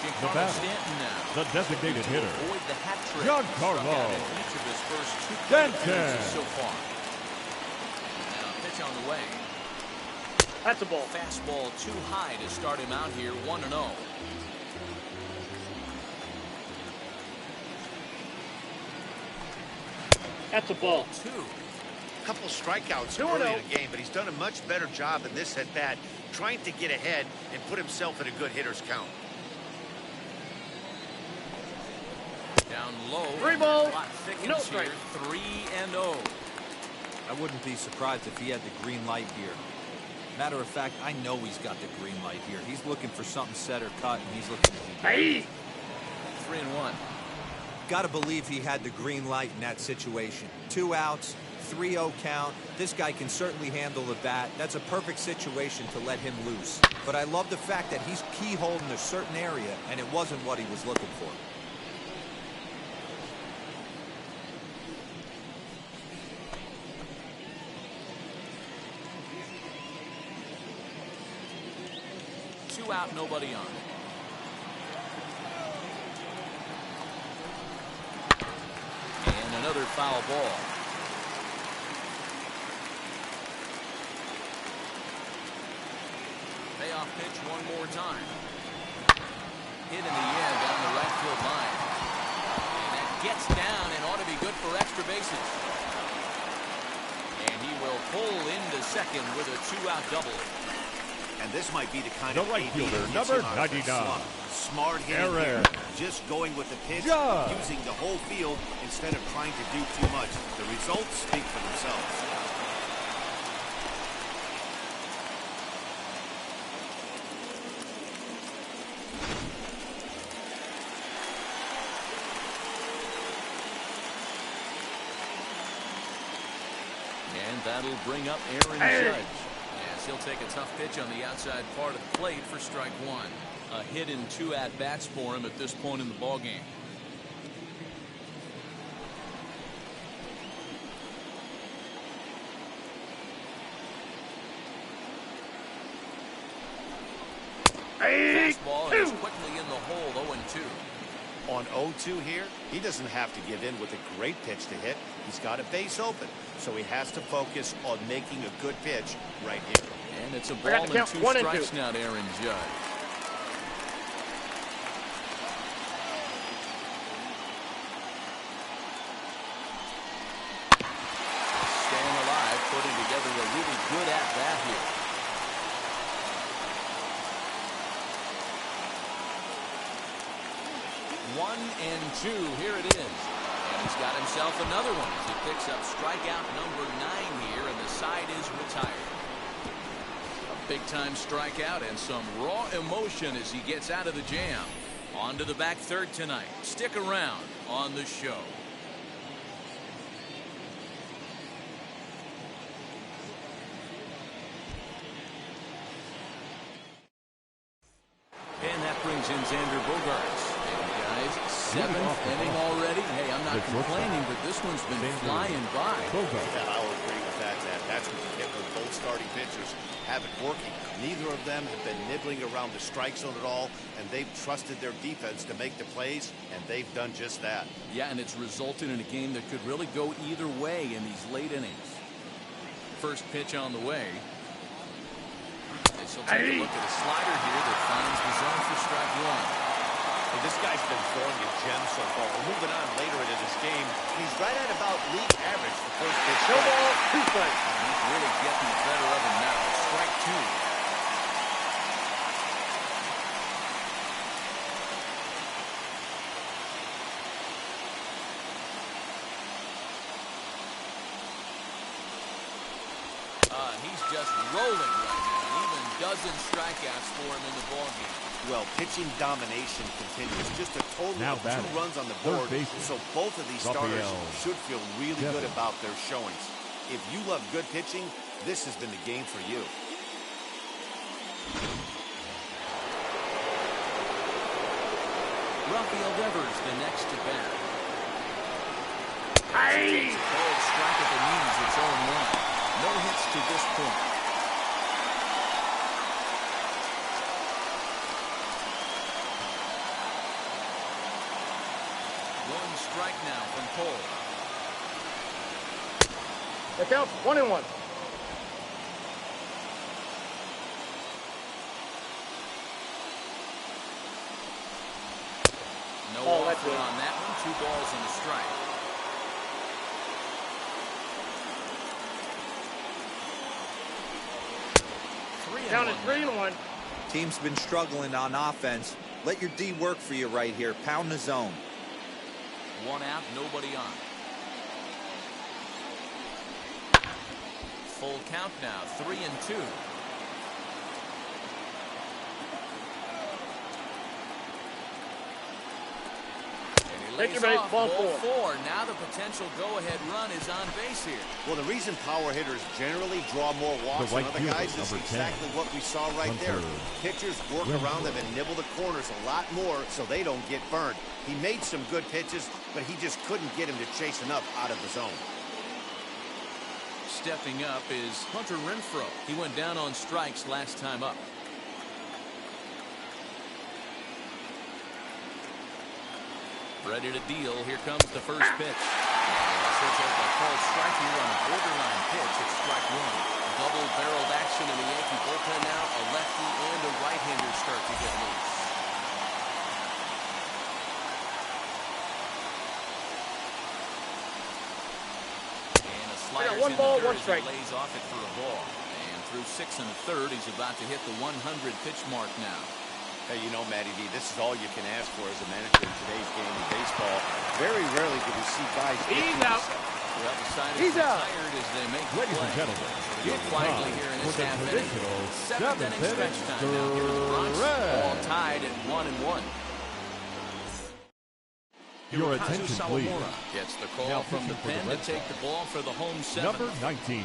Giancarlo Stanton now. The designated hitter. Avoid the hat trick. Giancarlo In each of his first 2 Stanton. appearances so far. Now pitch on the way. That's a ball. Fastball too high to start him out here, 1-0. That's a ball. 2. Couple strikeouts 2-0. early in the game, but he's done a much better job in this at bat, trying to get ahead and put himself in a good hitter's count. Down low. 3 balls. Clock thickens No here, strike. 3-0. I wouldn't be surprised if he had the green light here. Matter of fact, I know he's got the green light here. He's looking for something set or cut, and he's looking to Hey. 3-1. Got to believe he had the green light in that situation. 2 outs, 3-0 count. This guy can certainly handle the bat. That's a perfect situation to let him loose. But I love the fact that he's keyholed in a certain area, and it wasn't what he was looking for. Two out, nobody on. And another foul ball. Payoff pitch one more time. Hit in the air down the right field line. And that gets down and ought to be good for extra bases. And he will pull into second with a 2-out double. And this might be the kind The of right AB fielder, that gets number him out of the 99. slump. Smart hitting Aaron. here, just going with the pitch, Judge. using the whole field instead of trying to do too much. The results speak for themselves. And that'll bring up Aaron Judge. Yes, he'll take a tough pitch on the outside part of the plate for strike one. A hit in 2 at-bats for him at this point in the ballgame. Fastball is quickly in the hole, 0-2. On 0-2 here, he doesn't have to give in with a great pitch to hit. He's got a base open, so he has to focus on making a good pitch right here. And it's a got ball to and count 2 1 and strikes 2. now to Aaron Judge. Staying alive, putting together a really good at-bat here. One and 2, here it is. And he's got himself another one as he picks up strikeout number 9 here, and the side is retired. A big-time strikeout and some raw emotion as he gets out of the jam. On to the back third tonight. Stick around on the show. And that brings in Xander Bogaerts. And guys, 7th inning already. Hey, I'm not complaining, but this one's been flying by. Yeah, I'll agree with that, Matt. That's what you get when both starting pitchers have it working. Neither of them have been nibbling around the strike zone at all, and they've trusted their defense to make the plays, and they've done just that. Yeah, and it's resulted in a game that could really go either way in these late innings. First pitch on the way. She'll take a look at a slider here that finds the zone for strike one. Well, this guy's been throwing a gem so far. We're moving on later into this game. He's right at about league average for first pitch. No ball, 2 strikes. He's really getting the better of him now. Strike two. He's just rolling right now. Even dozen strikeouts for him in the ballgame. Well, pitching domination continues. Just a total Now of batting. 2 runs on the Third board. baseman. So both of these Raphael. starters should feel really good Devin. about their showings. If you love good pitching, this has been the game for you. Raphael Devers the next to bat. Hey! Cold strike at the knees. It's 0-1. No hits to this point. One strike now from Cole. The count's 1-1. No Oh, that's offer it. on that one. 2 balls and a strike. Count is 3-1. Team's been struggling on offense. Let your D work for you right here. Pound the zone. 1 out, nobody on. Full count now, 3-2. Take your base, ball Ball 4. 4. Now the potential go-ahead run is on base here. Well, the reason power hitters generally draw more walks The than right other fielder, guys is number 10. exactly what we saw right there. Pitchers work around them and nibble the corners a lot more so they don't get burned. He made some good pitches, but he just couldn't get him to chase enough out of the zone. Stepping up is Hunter Renfroe. He went down on strikes last time up. Ready to deal. Here comes the first pitch. Search out a called strike here on a borderline pitch. It's strike 1. Double-barreled action in the Yankee bullpen now. A lefty and a right-hander start to get loose. And a slider one ball, in the one dirt as strike. he lays off it for a ball. And through 6 1/3, he's about to hit the 100 pitch mark now. Hey, you know, Matty V, this is all you can ask for as a manager in today's game of baseball. Very rarely do we see guys get He's to out. this. Well, the side is He's out. retired as they make the Ladies play. and gentlemen, Go it's quietly time here in for this the half inning. traditional 7th inning seventh stretch time now here in the Bronx. stretch. All tied at 1-1. Your attention, please. Gets the call Now from the pitching for the pen to Red take Sox. the ball for the home 7th. Number 19.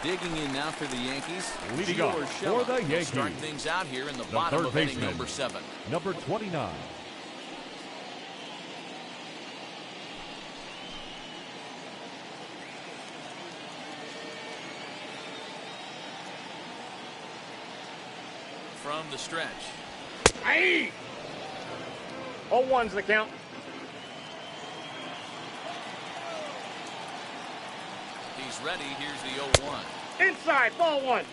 Digging in now for the Yankees. Leading Gio off Urshela. for the He'll Yankees. Start things out here in the The bottom third of inning baseman. number 7. Number 29. From the stretch. Aye. 0-1's the count. He's ready. Here's the 0-1. Inside, ball 1.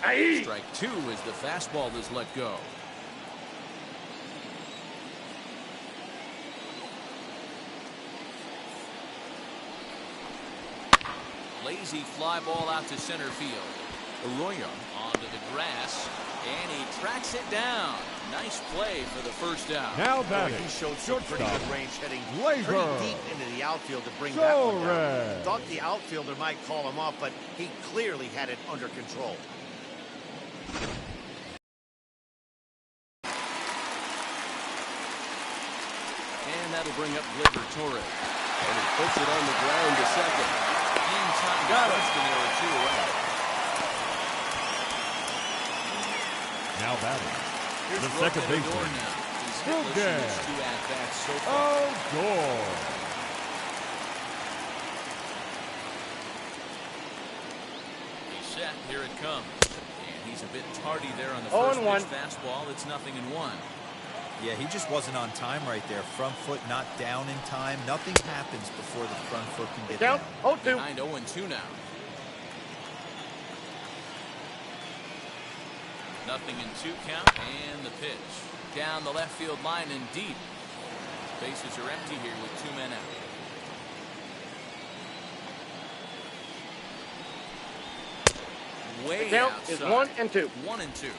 Aye. Strike 2 as the fastball is let go. Lazy fly ball out to center field. Arroyo onto the grass, and he tracks it down. Nice play for the first out. Now Boy, batting. he showed some pretty Shortstop. good range heading Laser. pretty deep into the outfield to bring that one down. Torres. Thought the outfielder might call him off, but he clearly had it under control. And that'll bring up Gleyber Torres. And he puts it on the ground to second. In time to first, and there are 2 away. Now batting. Here's The Roque second Odor baseman. now. He's Roque. hitless in his 2 at-bats so far. Oh, Gore. He's set. Here it comes. And he's a bit tardy there on the 0-1. first pitch fastball. It's 0-1. Yeah, he just wasn't on time right there. Front foot not down in time. Nothing happens before the front foot can get Count. down. 0-2. Behind 0-2 now. 0-2 count, and the pitch. Down the left field line and deep. Bases are empty here with 2 men out. Way The count outside. is 1-2. 1-2.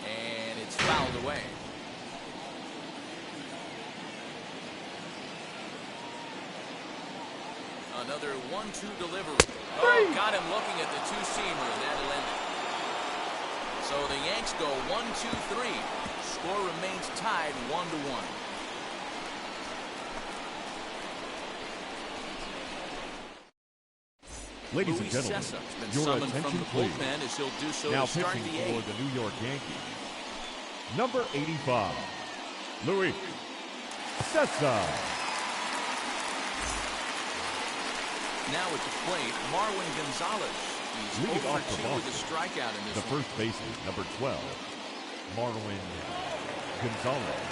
And it's fouled away. Another 1-2 delivery. Oh, got him looking at the 2-seamer, and that'll end it. So the Yanks go 1-2-3. Score remains tied 1-1. Ladies and gentlemen, your attention please. As he'll do so now to start pitching the for eighth. the New York Yankees, number 85, Luis Cessa. Now at the plate, Marwin Gonzalez. He's Leading over off for 2 with a strikeout in this the one. first baseman, number 12, Marwin Gonzalez.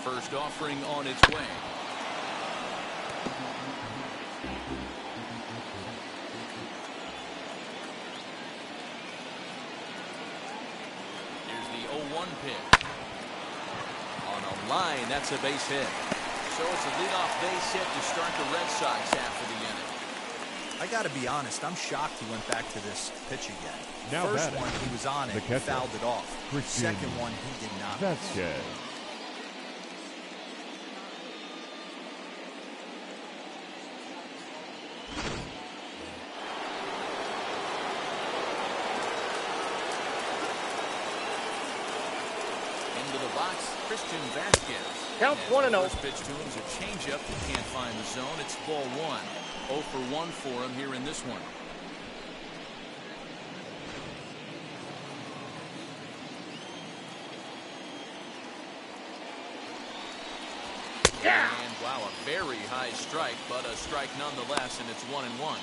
First offering on its way. Here's the 0-1 pitch. On a line, that's a base hit. So it's a leadoff base hit to start the Red Sox after the inning. I got to be honest, I'm shocked he went back to this pitch again. Now First batting, one, he was on it, the catcher, fouled it off. Christian Second one, he did not. Vasquez. Into the box, Christian Vasquez. Count And 1-0. the first pitch to him is a changeup. He can't find the zone. It's ball 1. 0 for 1 for him here in this one. Yeah. And wow, a very high strike, but a strike nonetheless, and it's 1-1.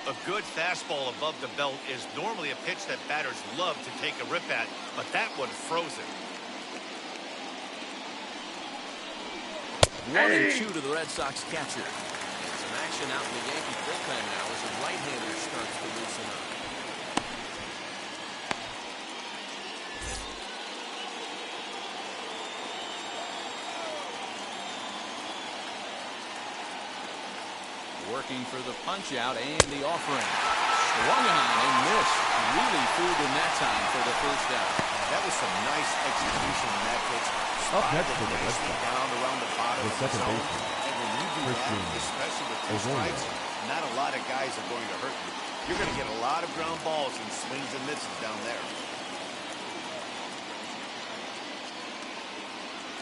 A good fastball above the belt is normally a pitch that batters love to take a rip at, but that one froze it. 1-2 to the Red Sox catcher. And some action out in the Yankee bullpen now as a right-hander starts to loosen up. Working for the punch-out and the offering. Swung on and missed. Really fooled him that time for the first out. That was some nice execution in that pitch. Up next Spotted for the Red nicely Sox, down around the bottom the of the second zone. baseman, And when you do Christian that, especially with 2 Algo Muy. strikes, not a lot of guys are going to hurt you. You're going to get a lot of ground balls and swings and misses down there.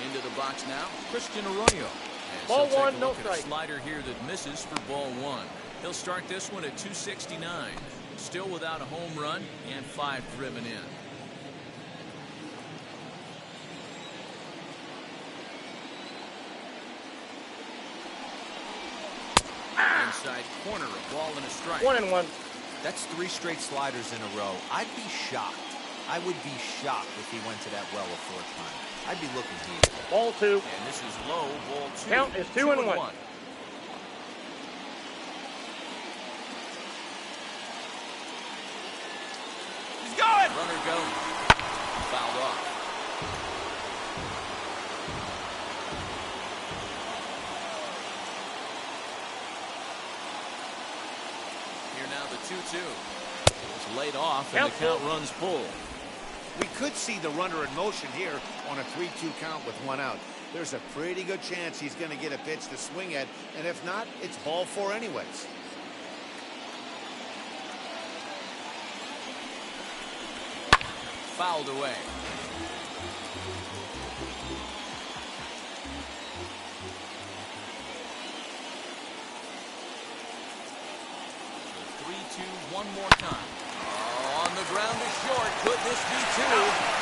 Into the box now, Christian Arroyo. And Ball so 1, take a no look at a strike. slider here that misses for ball 1. He'll start this one at 269. Still without a home run and 5 driven in. Inside corner, a ball and a strike. 1-1. That's 3 straight sliders in a row. I'd be shocked. I would be shocked if he went to that well a 4th time. I'd be looking here. Ball 2. And this is low, ball 2. Count is 2-1. He's going! Runner go. Fouled off. Here now the 2-2. It's laid off and the count runs full. We could see the runner in motion here on a 3-2 count with 1 out. There's a pretty good chance he's going to get a pitch to swing at, and if not, it's ball 4 anyways. Fouled away. The 3-2 one more time. Oh, on the ground is short. Could this be 2?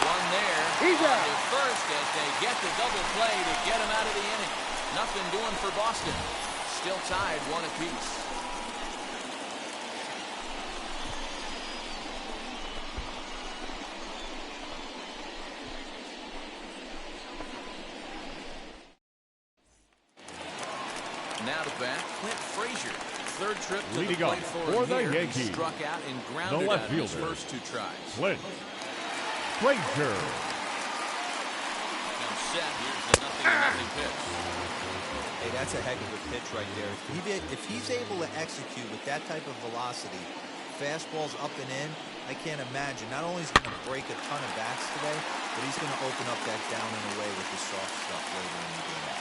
One there. He's out. To first as they get the double play to get him out of the inning. Nothing doing for Boston. Still tied 1 apiece. Now to bat, Clint Frazier. Third trip to Leading the plate up for for him the here. He Yankees, struck out and the grounded left out in his fielder, first 2 tries. Clint Frazier. Now set, here's the 0-0 pitch. Hey, that's a heck of a pitch right there. If he's able to execute with that type of velocity, fastballs up and in, I can't imagine. Not only is he going to break a ton of bats today, but he's going to open up that down and away with the soft stuff later in the game.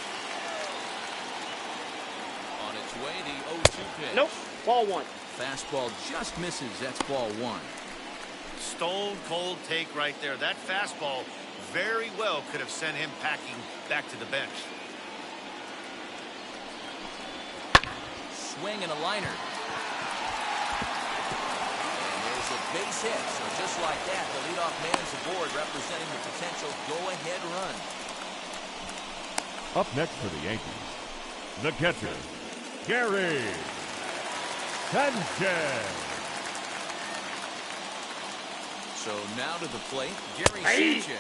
away the 0-2 pitch. Nope. Ball one. Fastball just misses. That's ball one. Stone cold take right there. That fastball very well could have sent him packing back to the bench. Swing and a liner. And there's a base hit. So just like that, the leadoff man's aboard, representing the potential go-ahead run. Up next for the Yankees, the catcher, Gary Sanchez. So now to the plate, Gary Sanchez.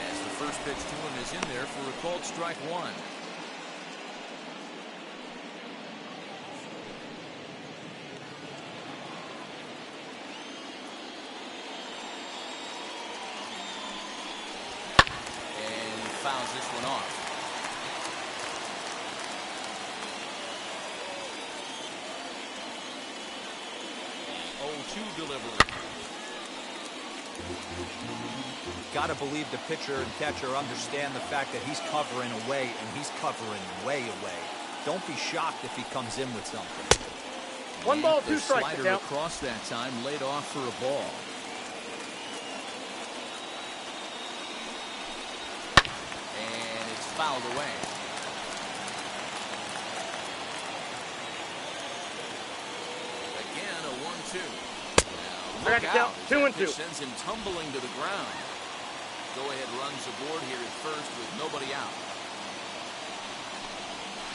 As the first pitch to him is in there for a called strike one. And he fouls this one off. Delivery. Got to believe the pitcher and catcher understand the fact that he's covering away, and he's covering way away. Don't be shocked if he comes in with something. One ball, two strikes. The slider across that time, laid off for a ball. And it's fouled away. Again, a 1-2. Look out. 2-2. Sends him tumbling to the ground. Go-ahead runs aboard here at first with nobody out.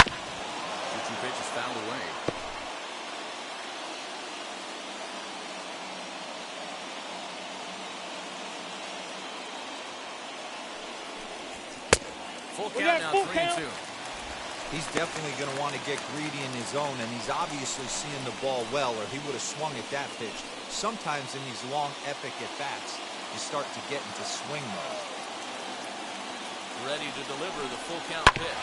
2 pitches fouled away. Full count now, 3-2. He's definitely going to want to get greedy in his zone, and he's obviously seeing the ball well, or he would have swung at that pitch. Sometimes in these long, epic at-bats, you start to get into swing mode. Ready to deliver the full count pitch.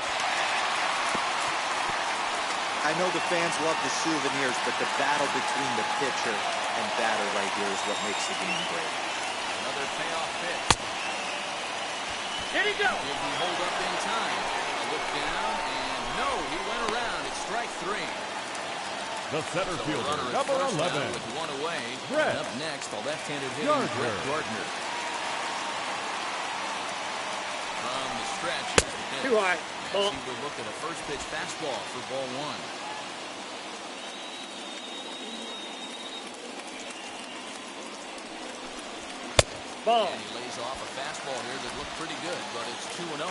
I know the fans love the souvenirs, but the battle between the pitcher and batter right here is what makes the game great. Another payoff pitch. Here he go. Did he hold up in time? A look down, and no, he went around. It's strike 3. The center So fielder, runner at number first 11. now with one away. Brett And up next, the left-handed hitting Gardner. Brett Gardner. From the stretch, here's the pitch. Too high. Ball. As he would look at a first pitch fastball for ball one. Ball. And he lays off a fastball here that looked pretty good, but it's 2-0.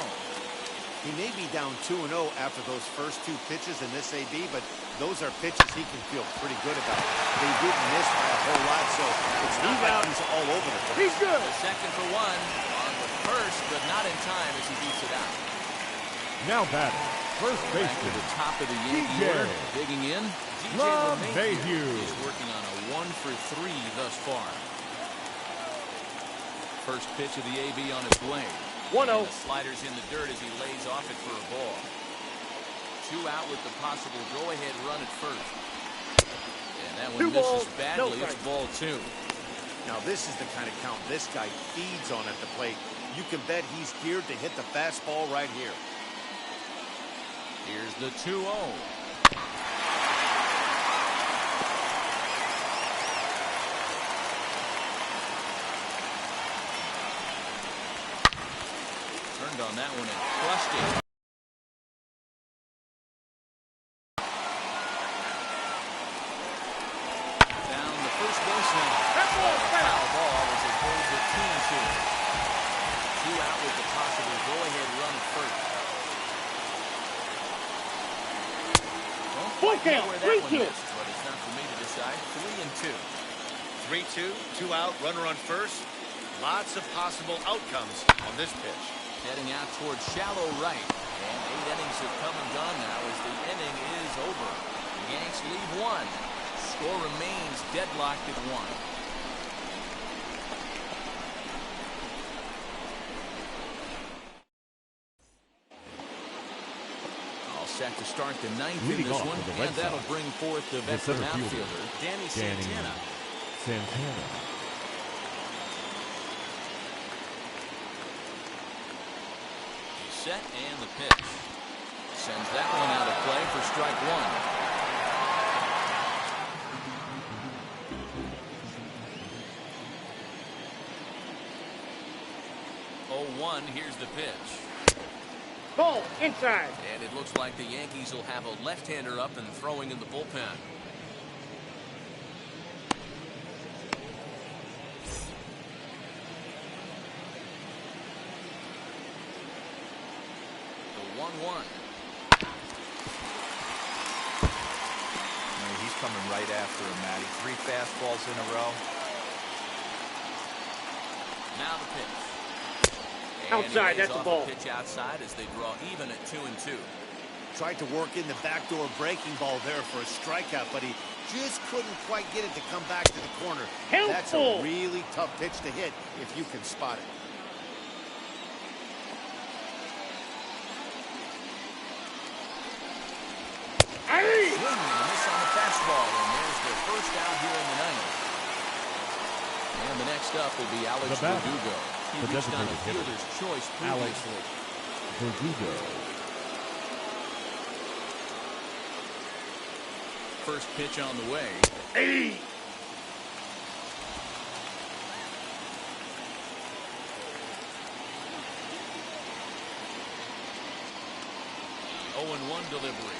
He may be down 2-0 after those first 2 pitches in this AB, but those are pitches he can feel pretty good about. They didn't miss by a whole lot, so it's not like he's all over the place. He's good. The second for one, on with first, but not in time as he beats it out. Now batting, first Back to baseman, the top of the Yankee DJ order, digging in. DJ LeMahieu. is working on a 1-for-3 thus far. First pitch of the AB on its way. 1-0. And the slider's in the dirt as he lays off it for a ball. 2 out with the possible go-ahead run at first. And that one 2 balls, misses badly. no It's strikes. ball 2. Now this is the kind of count this guy feeds on at the plate. You can bet he's geared to hit the fastball right here. Here's the 2-0. Turned on that one and crushed it. Down the first baseline. Foul ball as it goes with 2-2. 2 out with the possible go-ahead run at first. Full count. 3-2. But it's not for me to decide. 3-2. 3-2, 2 out, runner on first. Lots of possible outcomes on this pitch. Heading out towards shallow right. And 8 innings have come and gone now as the inning is over. The Yanks lead 1. Score remains deadlocked at 1. All set to start the 9th in Leading this off one. for the Red And that'll Sox, bring forth the the veteran center fielder, outfielder, Danny Danny Santana. Santana. Set and the pitch. Sends that one out of play for strike 1. 1. Here's the pitch. Ball inside. And it looks like the Yankees will have a left-hander up and throwing in the bullpen. The 1-1. He's coming right after him, Matty. 3 fastballs in a row. Now the pitch. Outside, that's a ball. Pitch outside as they draw even at 2-2. Tried to work in the backdoor breaking ball there for a strikeout, but he just couldn't quite get it to come back to the corner. Helpful. That's a really tough pitch to hit if you can spot it. Swing and a miss on the fastball, and there's the first out here in the ninth. And the next up will be Alex Verdugo. He reached on a fielder's choice previously. Verdugo. First pitch on the way. Hey! One delivery.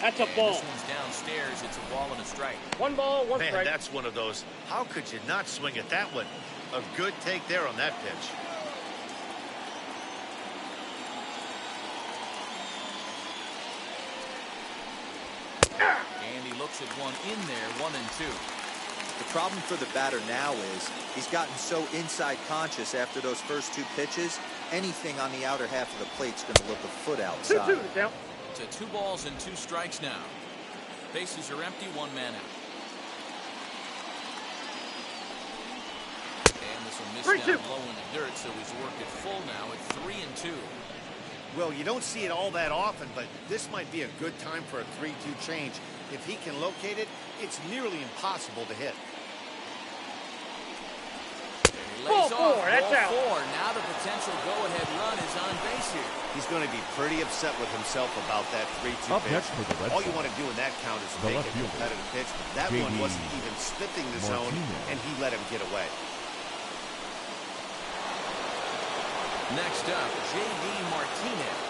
That's a ball. This one's downstairs. It's a ball and a strike. 1 ball, 1 Man, strike. that's one of those. How could you not swing at that one? A good take there on that pitch. And he looks at one in there, 1-2. The problem for the batter now is he's gotten so inside conscious after those first 2 pitches, anything on the outer half of the plate's going to look a foot outside. 2-2 now. To 2 balls and 2 strikes now. Bases are empty, 1 man out. And this will miss down low in the dirt, so he's worked it full now at 3-2. Well, you don't see it all that often, but this might be a good time for a 3-2 change. If he can locate it, it's nearly impossible to hit. Ball 4, that's out. Now the potential go-ahead run is on base here. He's going to be pretty upset with himself about that 3-2 Up pitch. next for the Red All you Sox, want to do in that count is the make left a fielder, competitive pitch. That JD one wasn't even sniffing the zone, Martinez. and he let him get away. Next up, J.D. Martinez.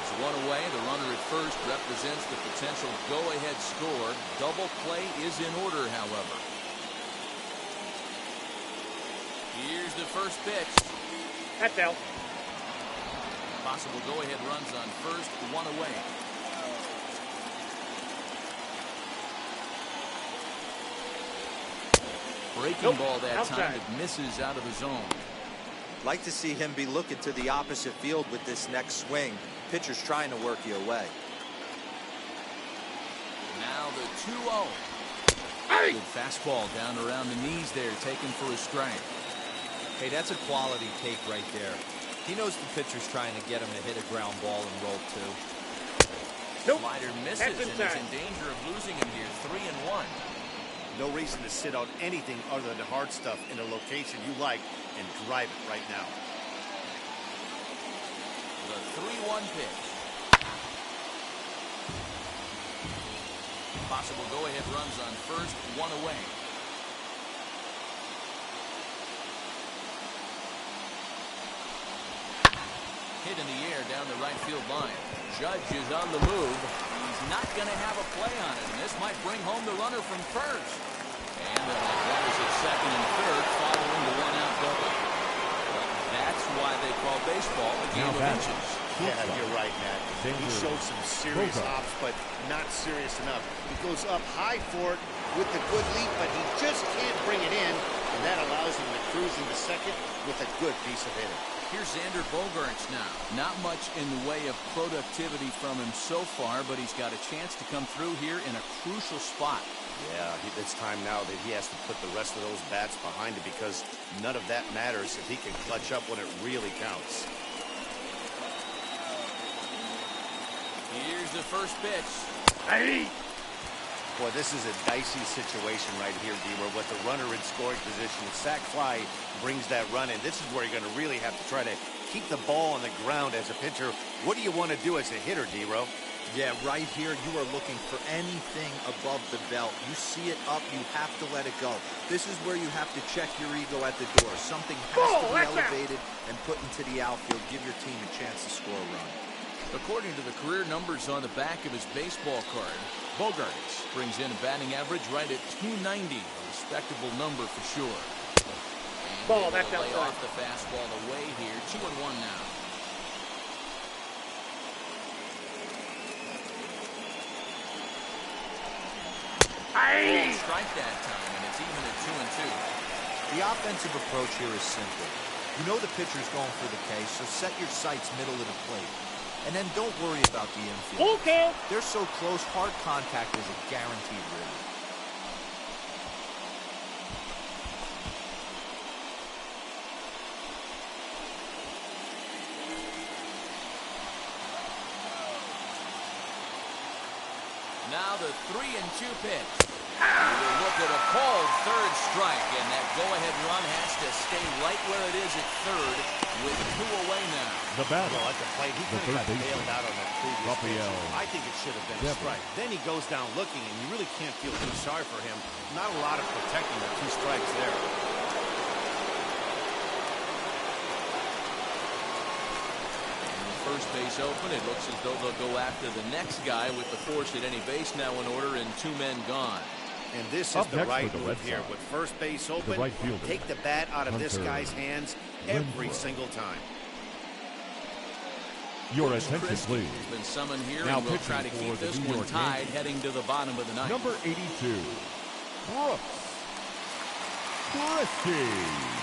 It's 1 away. The runner at first represents the potential go-ahead score. Double play is in order, however. Here's the first pitch. That's out. Possible go-ahead runs on first, 1 away. Breaking ball that time. It misses out of the zone. Like to see him be looking to the opposite field with this next swing. Pitcher's trying to work you away. Now the 2-0. Hey! Good fastball down around the knees there, taken for a strike. Hey, that's a quality take right there. He knows the pitcher's trying to get him to hit a ground ball and roll 2. Nope. Slider misses That's and is inside. in danger of losing him here. 3-1. No reason to sit on anything other than hard stuff in a location you like and drive it right now. The 3-1 pitch. Possible go-ahead runs on first, 1 away. Hit in the air down the right field line. Judge is on the move. He's not going to have a play on it, and this might bring home the runner from first. And the runners at second and third following the 1-out double. Well, that's why they call baseball a game of inches. Yeah, you're right, Matt. He showed some serious hops, but not serious enough. He goes up high for it with the good leap, but he just can't bring it in, and that allows him to cruise into second with a good piece of hitting. Here's Xander Bogaerts now. Not much in the way of productivity from him so far, but he's got a chance to come through here in a crucial spot. Yeah, it's time now that he has to put the rest of those bats behind it because none of that matters if he can clutch up when it really counts. Here's the first pitch. Hey! Boy, this is a dicey situation right here, D-Row, with the runner in scoring position. The sac fly brings that run in. This is where you're going to really have to try to keep the ball on the ground as a pitcher. What do you want to do as a hitter, D-Row? Yeah, right here, you are looking for anything above the belt. You see it up, you have to let it go. This is where you have to check your ego at the door. Something has to be elevated and put into the outfield. Give your team a chance to score a run. According to the career numbers on the back of his baseball card, Bogaerts brings in a batting average right at 290, a respectable number for sure. Ball, that's lay outside. off the fastball away here. 2-1 now. Strike that time, and it's even at 2-2. The offensive approach here is simple. You know the pitcher's going for the K, so set your sights middle of the plate. And then don't worry about the infield. Okay. They're so close, hard contact is a guaranteed win. Now the 3-2 pitch. We'll look at a called third strike, and that go-ahead run has to stay right where it is at third with 2 away now. The batter, Well, at the plate, he the could have third got bailed baseman, out on that previous pitch. Raphael I think it should have been a Devlin. strike. Then he goes down looking, and you really can't feel too sorry for him. Not a lot of protecting the 2 strikes there. First base open. It looks as though they'll go after the next guy with the force at any base now in order and 2 men gone. And this is Up the next right for the move Red here. Sox, With first base open, right fielder, take the bat out of this Hunter guy's hands every Renfroe. single time. Your attention, Christie please. has been summoned here, Now and we'll pitching try to for keep the this New one York tied Yankees. heading to the bottom of the ninth. Number 82, Brooks Christie.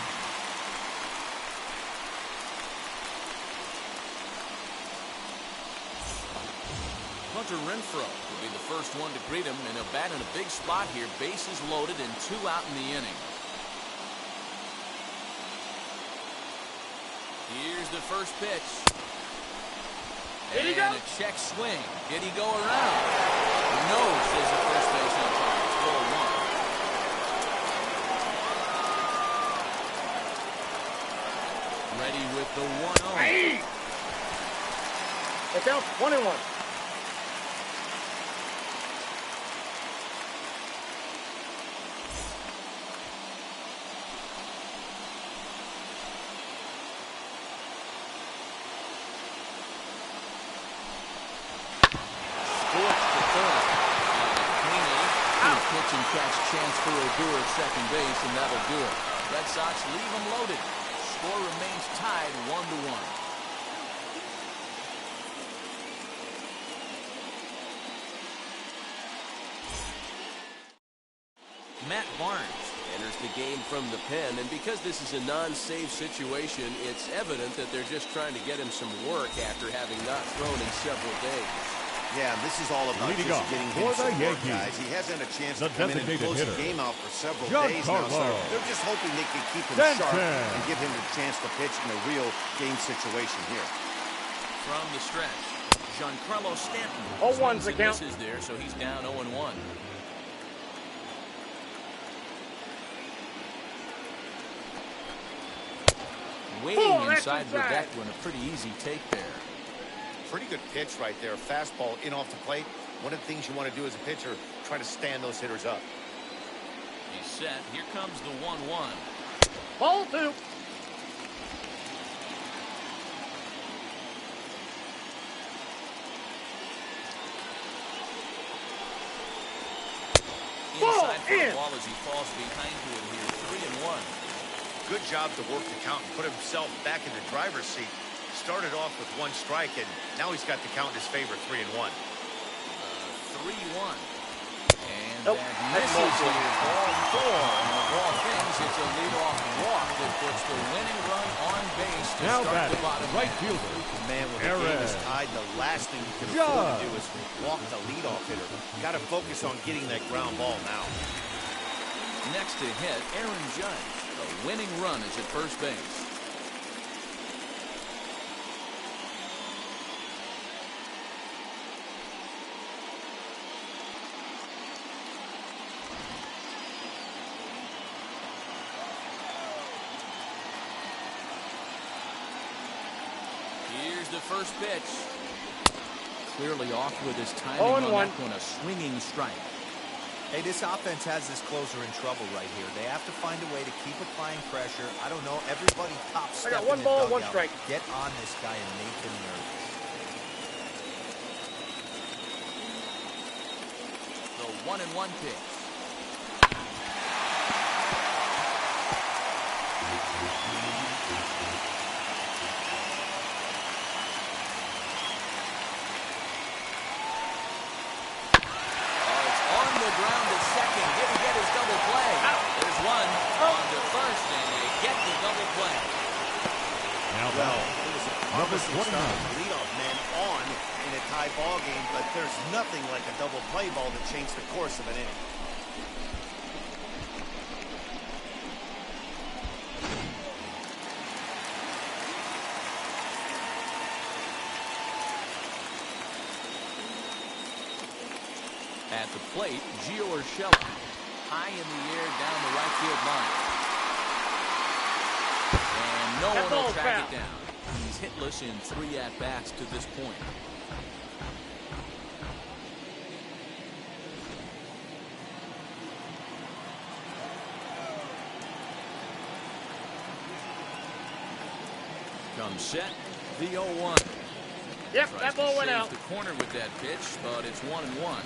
Hunter Renfroe will be the first one to greet him, and he'll bat in a big spot here. Bases loaded and 2 out in the inning. Here's the first pitch. Did he And go? a check swing. Did he go around? No, says the first base umpire. It's ball 1. Ready with the 1-0. Hey! It's out 1-1. Pitch and catch chance for Odor at second base, and that'll do it. Red Sox leave them loaded. Score remains tied 1-1. Matt Barnes enters the game from the pen, and because this is a non-save situation, it's evident that they're just trying to get him some work after having not thrown in several days. Yeah, this is all about Leading just off getting for him the some work, Yankees, guys. He hasn't a chance the to come in and designated close the hitter, game out for several Giancarlo days now. So they're just hoping they can keep him Stanton. sharp and give him a chance to pitch in a real game situation here. From the stretch, Giancarlo Stanton. 0-1's the count. Misses there, so he's down 0-1. Waiting inside Rebecca, a pretty easy take there. Pretty good pitch right there. Fastball in off the plate. One of the things you want to do as a pitcher, try to stand those hitters up. He's set. Here comes the 1-1. Ball 2. Inside for in. the ball as he falls behind to it here. 3-1. Good job to work the count and put himself back in the driver's seat. Started off with 1 strike, and now he's got the count in his favor, 3-1. 3-1. And Nope. that misses here. Ball 4. And of all things, it's a leadoff walk that puts the winning run on base to Now start the batting, bottom right half. fielder, Man, when the game is tied, the last thing you can afford to do is walk the leadoff hitter. Got to focus on getting that ground ball now. Next to hit, Aaron Judge. The winning run is at first base. Here's the first pitch. clearly off with his timing 0-1. on that one, a swinging strike. Hey, this offense has this closer in trouble right here. They have to find a way to keep applying pressure. I don't know, everybody top I step got in one the ball, dugout. one strike. Get on this guy and make him nervous. The 1-1 pitch. Leadoff man on in a tie ball game, but there's nothing like a double play ball to change the course of an inning. At the plate, Gio Urshela, high in the air down the right field line. And no one will track it down. He's hitless in 3 at-bats to this point. Comes set, the 0-1. Yep, that ball went out. The corner with that pitch, but it's 1-1.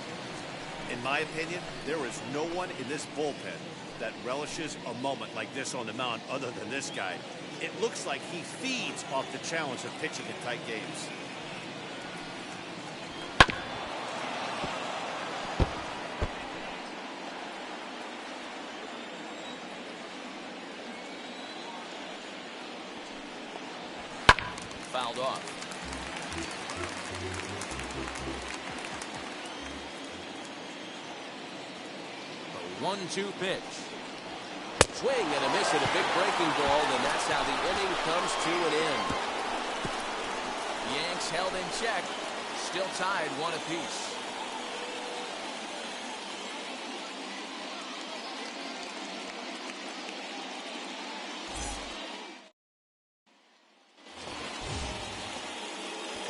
In my opinion, there is no one in this bullpen that relishes a moment like this on the mound other than this guy. It looks like he feeds off the challenge of pitching in tight games. Fouled off. A 1-2 pitch. Swing and a miss at a big breaking ball, and that's how the inning comes to an end. Yanks held in check, still tied 1 apiece.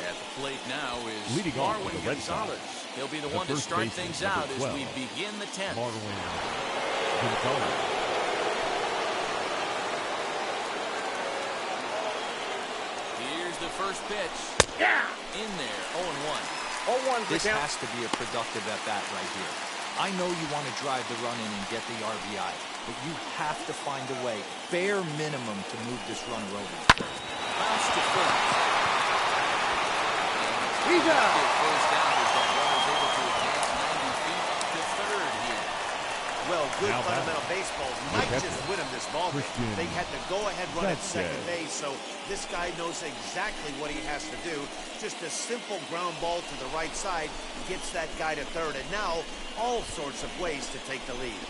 At the plate now is leading off Marwin for the Red Sox. Gonzalez. He'll be the The one to first start baseman, things number out as 12, we begin the 10th. Marwin Gonzalez. Here's the first pitch. Yeah! In there, 0-1. 0-1 This count. has to be a productive at-bat right here. I know you want to drive the run in and get the RBI, but you have to find a way, bare minimum, to move this runner over. Bounce to first. He's out. First down as that runner's able to advance 90 feet to third here. Well, good Now fundamental baseball might That's just win him this ball game. Christian. They had the go-ahead run at That's second it. base, so this guy knows exactly what he has to do. Just a simple ground ball to the right side gets that guy to third, and now all sorts of ways to take the lead.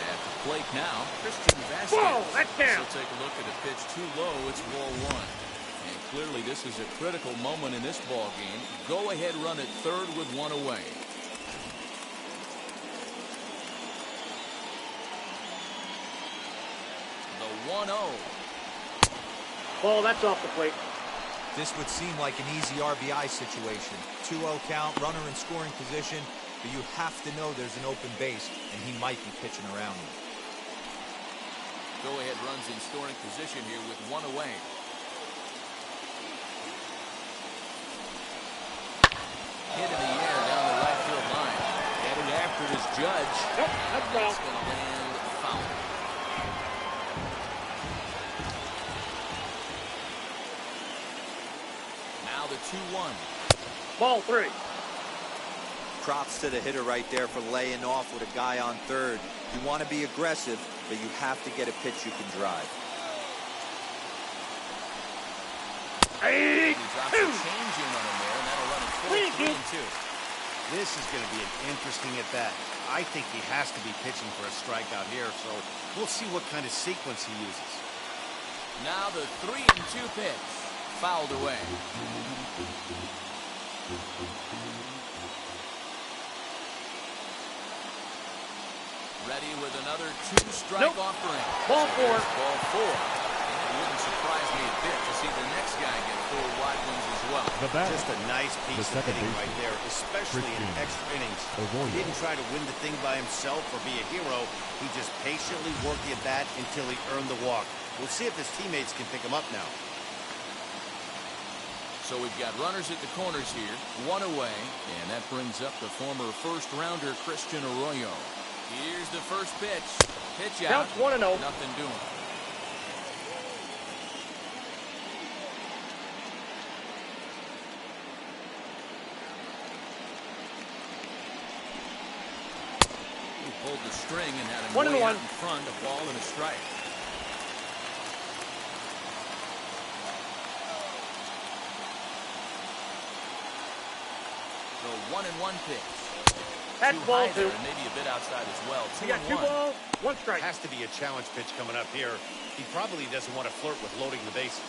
At the plate now, Christian Vasquez. Whoa, that's down. So take a look at a pitch too low. It's ball 1. And clearly this is a critical moment in this ball game. Go ahead run at third with 1 away. The 1-0. Ball, that's off the plate. This would seem like an easy RBI situation. 2-0 count, runner in scoring position, but you have to know there's an open base, and he might be pitching around you. Go ahead runs in scoring position here with 1 away. Hit in the air down the right field line. Heading after it is Judge. Nope, that's foul. It's going to land foul. Now the 2-1. Ball 3. Props to the hitter right there for laying off with a guy on third. You want to be aggressive, but you have to get a pitch you can drive. He drops a change in on him there, and that'll run it 4-3-2. This is going to be an interesting at-bat. I think he has to be pitching for a strikeout here, so we'll see what kind of sequence he uses. Now the 3-2 pitch. Fouled away. Ready with another two-strike offering. Ball four. Ball four. And it wouldn't surprise me a bit to see the next guy get 4 wide ones as well. Just a nice piece of hitting right there, especially in extra innings. He didn't try to win the thing by himself or be a hero. He just patiently worked the at-bat until he earned the walk. We'll see if his teammates can pick him up now. So we've got runners at the corners here, 1 away, and that brings up the former first-rounder Christian Arroyo. Here's the first pitch. Pitch out. Counts 1-0. Nothing doing. He pulled the string and had him way out in front, a ball and a strike. The 1-1 pitch. That's ball 2. And maybe a bit outside as well. You got 2 balls, 1 strike. Has to be a challenge pitch coming up here. He probably doesn't want to flirt with loading the bases.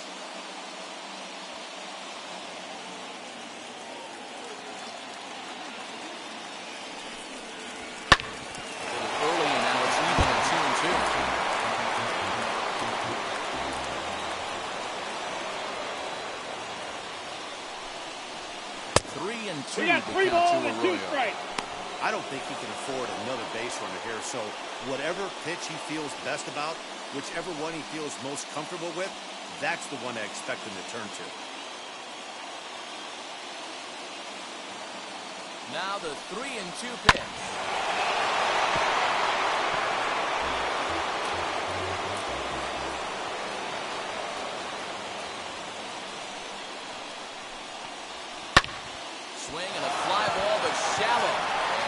A little early, and now it's even at 2-2. 3-2. You got 3 balls and 2 strikes. I don't think he can afford another base runner here, so whatever pitch he feels best about, whichever one he feels most comfortable with, that's the one I expect him to turn to. Now the 3-2 pitch. Swing and a fly ball, but shallow.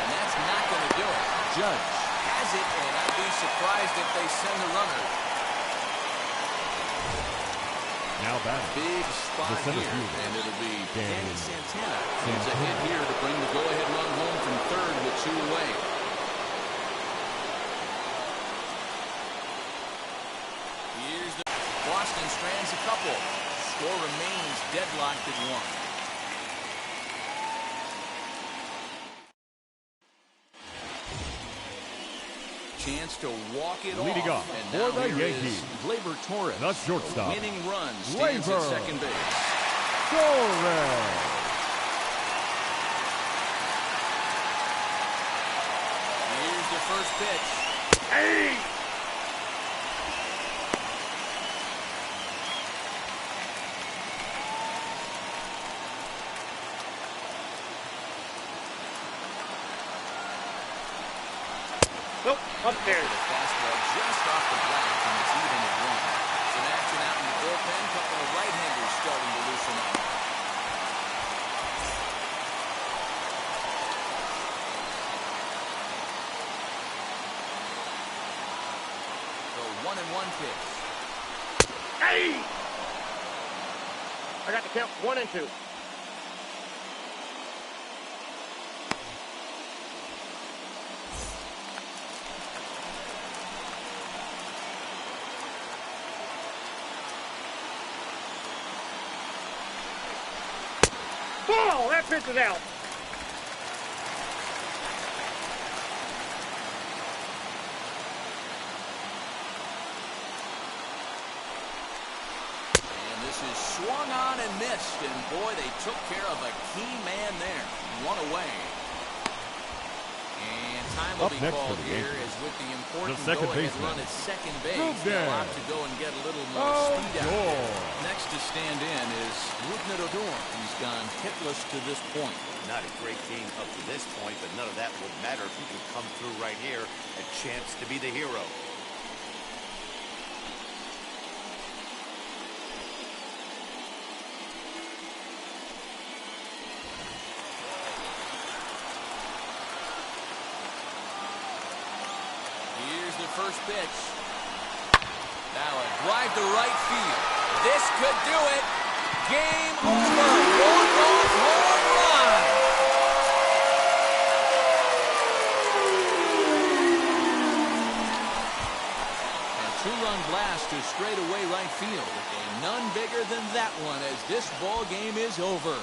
And that's not going to do it. Judge has it, and I'd be surprised if they send a runner. Now back. Big spot here, and it'll be Danny Santana. Needs a hit here to bring the go-ahead run home from third with 2 away. Here's the Boston strands a couple. Score remains deadlocked at 1. Chance to walk it Leading off. off And now for the here Yankees, is Gleyber Torres. the shortstop. Winning run stands at second base. Torres. Here's the first pitch. Hey! Nope, upstairs. The fastball just off the black, and it's even at 1. Some action out in the bullpen. Couple of right-handers starting to loosen up. The 1-1 pitch. Hey! I got the count 1 and 2. Ball! That pitch is out. And this is swung on and missed. And boy, they took care of a key man there. 1 away. And time will be called here as with the important go-ahead run at second base. They'll opt to go and get a little more speed out there. Next to stand in is Rougned Odor. He's gone hitless to this point. Not a great game up to this point, but none of that would matter if he could come through right here. A chance to be the hero. Here's the first pitch. Now a drive to right field. This could do it. Game over. Walk-off home run. And 2-run blast to straightaway right field. And none bigger than that one as this ball game is over.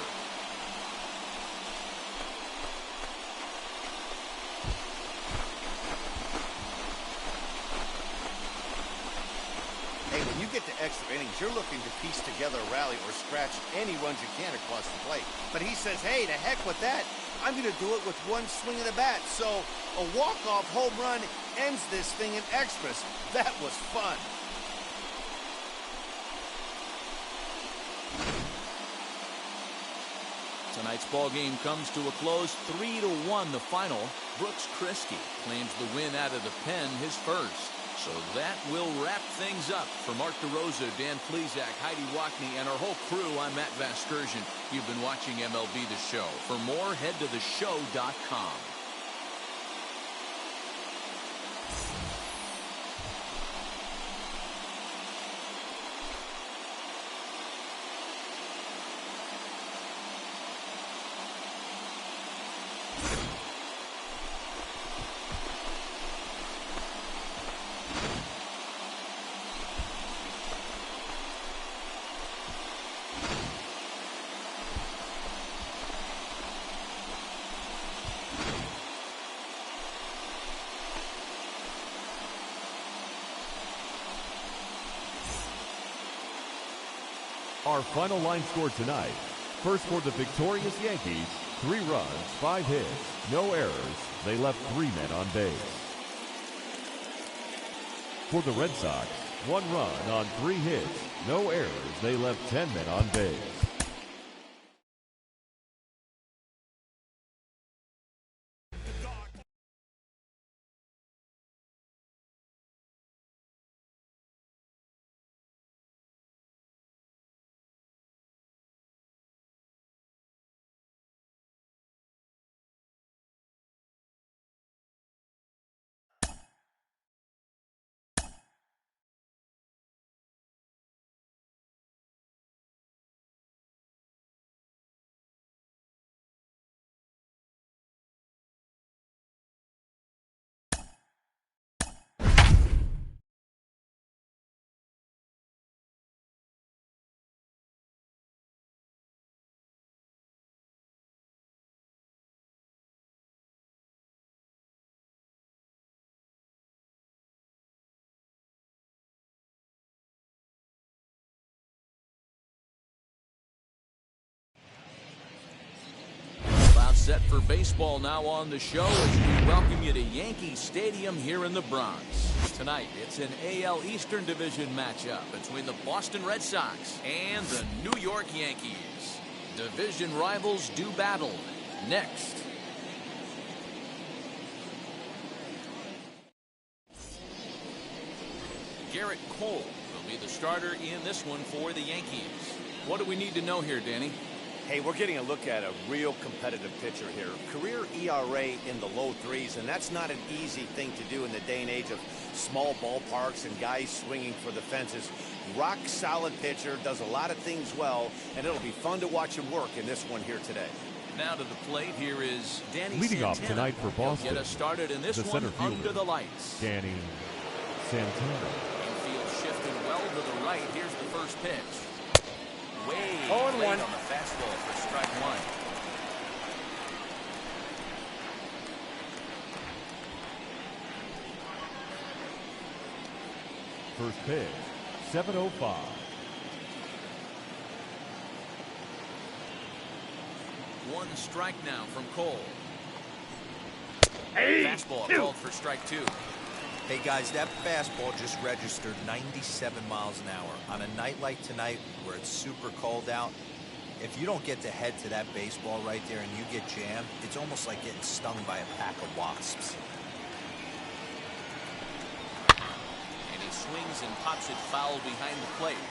Hey, when you get to extra innings, you're looking to piece together a rally or scratch any runs you can across the plate. But he says, hey, to heck with that. I'm going to do it with one swing of the bat. So a walk-off home run ends this thing in extras. That was fun. Tonight's ball game comes to a close, 3-1 the final. Brooks Kriske claims the win out of the pen, his first. So that will wrap things up. For Mark DeRosa, Dan Plezak, Heidi Wackney, and our whole crew, I'm Matt Vasgersian. You've been watching MLB The Show. For more, head to theshow.com. Our final line score tonight. First for the victorious Yankees, 3 runs, 5 hits, no errors. They left 3 men on base. For the Red Sox, 1 run on 3 hits, no errors. They left 10 men on base. Set for baseball now on the show as we welcome you to Yankee Stadium here in the Bronx. Tonight, it's an AL Eastern Division matchup between the Boston Red Sox and the New York Yankees. Division rivals do battle. Next. Garrett Cole will be the starter in this one for the Yankees. What do we need to know here, Danny? Hey, we're getting a look at a real competitive pitcher here. Career ERA in the low 3s, and that's not an easy thing to do in the day and age of small ballparks and guys swinging for the fences. Rock solid pitcher, does a lot of things well, and it'll be fun to watch him work in this one here today. Now to the plate, here is Danny Leading Santana. off tonight for Boston, He'll get us started in this the one center fielder, under the lights. Danny Santana. Infield shifted well to the right. Here's the first pitch. Way late 0-1 on the fastball for strike 1. First pitch, 7:05. One strike now from Cole. Hey, Fastball 2. called for strike 2. Hey guys, that fastball just registered 97 miles an hour. On a night like tonight where it's super cold out, if you don't get to head to that baseball right there and you get jammed, it's almost like getting stung by a pack of wasps. And he swings and pops it foul behind the plate.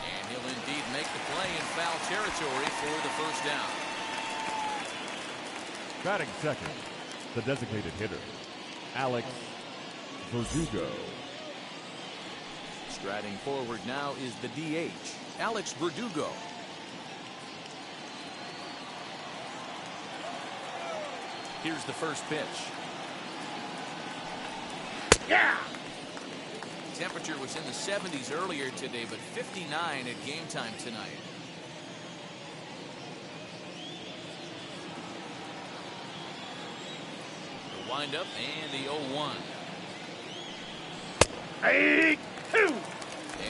And he'll indeed make the play in foul territory for the first down. Batting second, the designated hitter, Alex Verdugo. Striding forward now is the DH, Alex Verdugo. Here's the first pitch. Yeah! Temperature was in the 70s earlier today, but 59 at game time tonight. The windup and the 0-1. Hey, 2.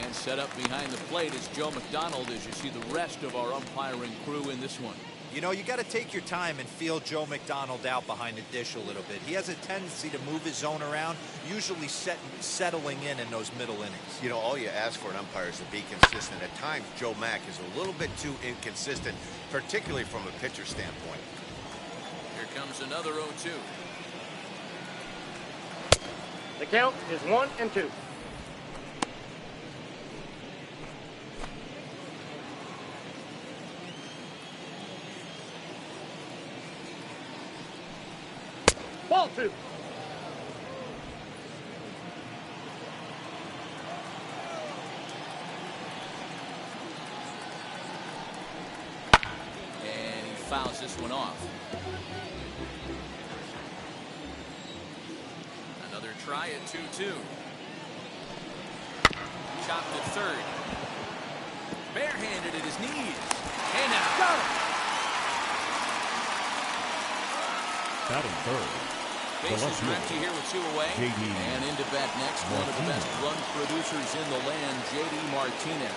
And set up behind the plate is Joe McDonald as you see the rest of our umpiring crew in this one. You know, you got to take your time and feel Joe McDonald out behind the dish a little bit. He has a tendency to move his zone around, usually settling in those middle innings. You know, all you ask for an umpire is to be consistent. At times, Joe Mack is a little bit too inconsistent, particularly from a pitcher standpoint. Here comes another 0-2. The count is 1-2. Ball 2. And he fouls this one off. Another try at 2-2. Chopped at third. Barehanded at his knees. And now. Got him. Batting third. Bases are empty here with 2 away. And into bat next, one of the best run producers in the land, J.D. Martinez.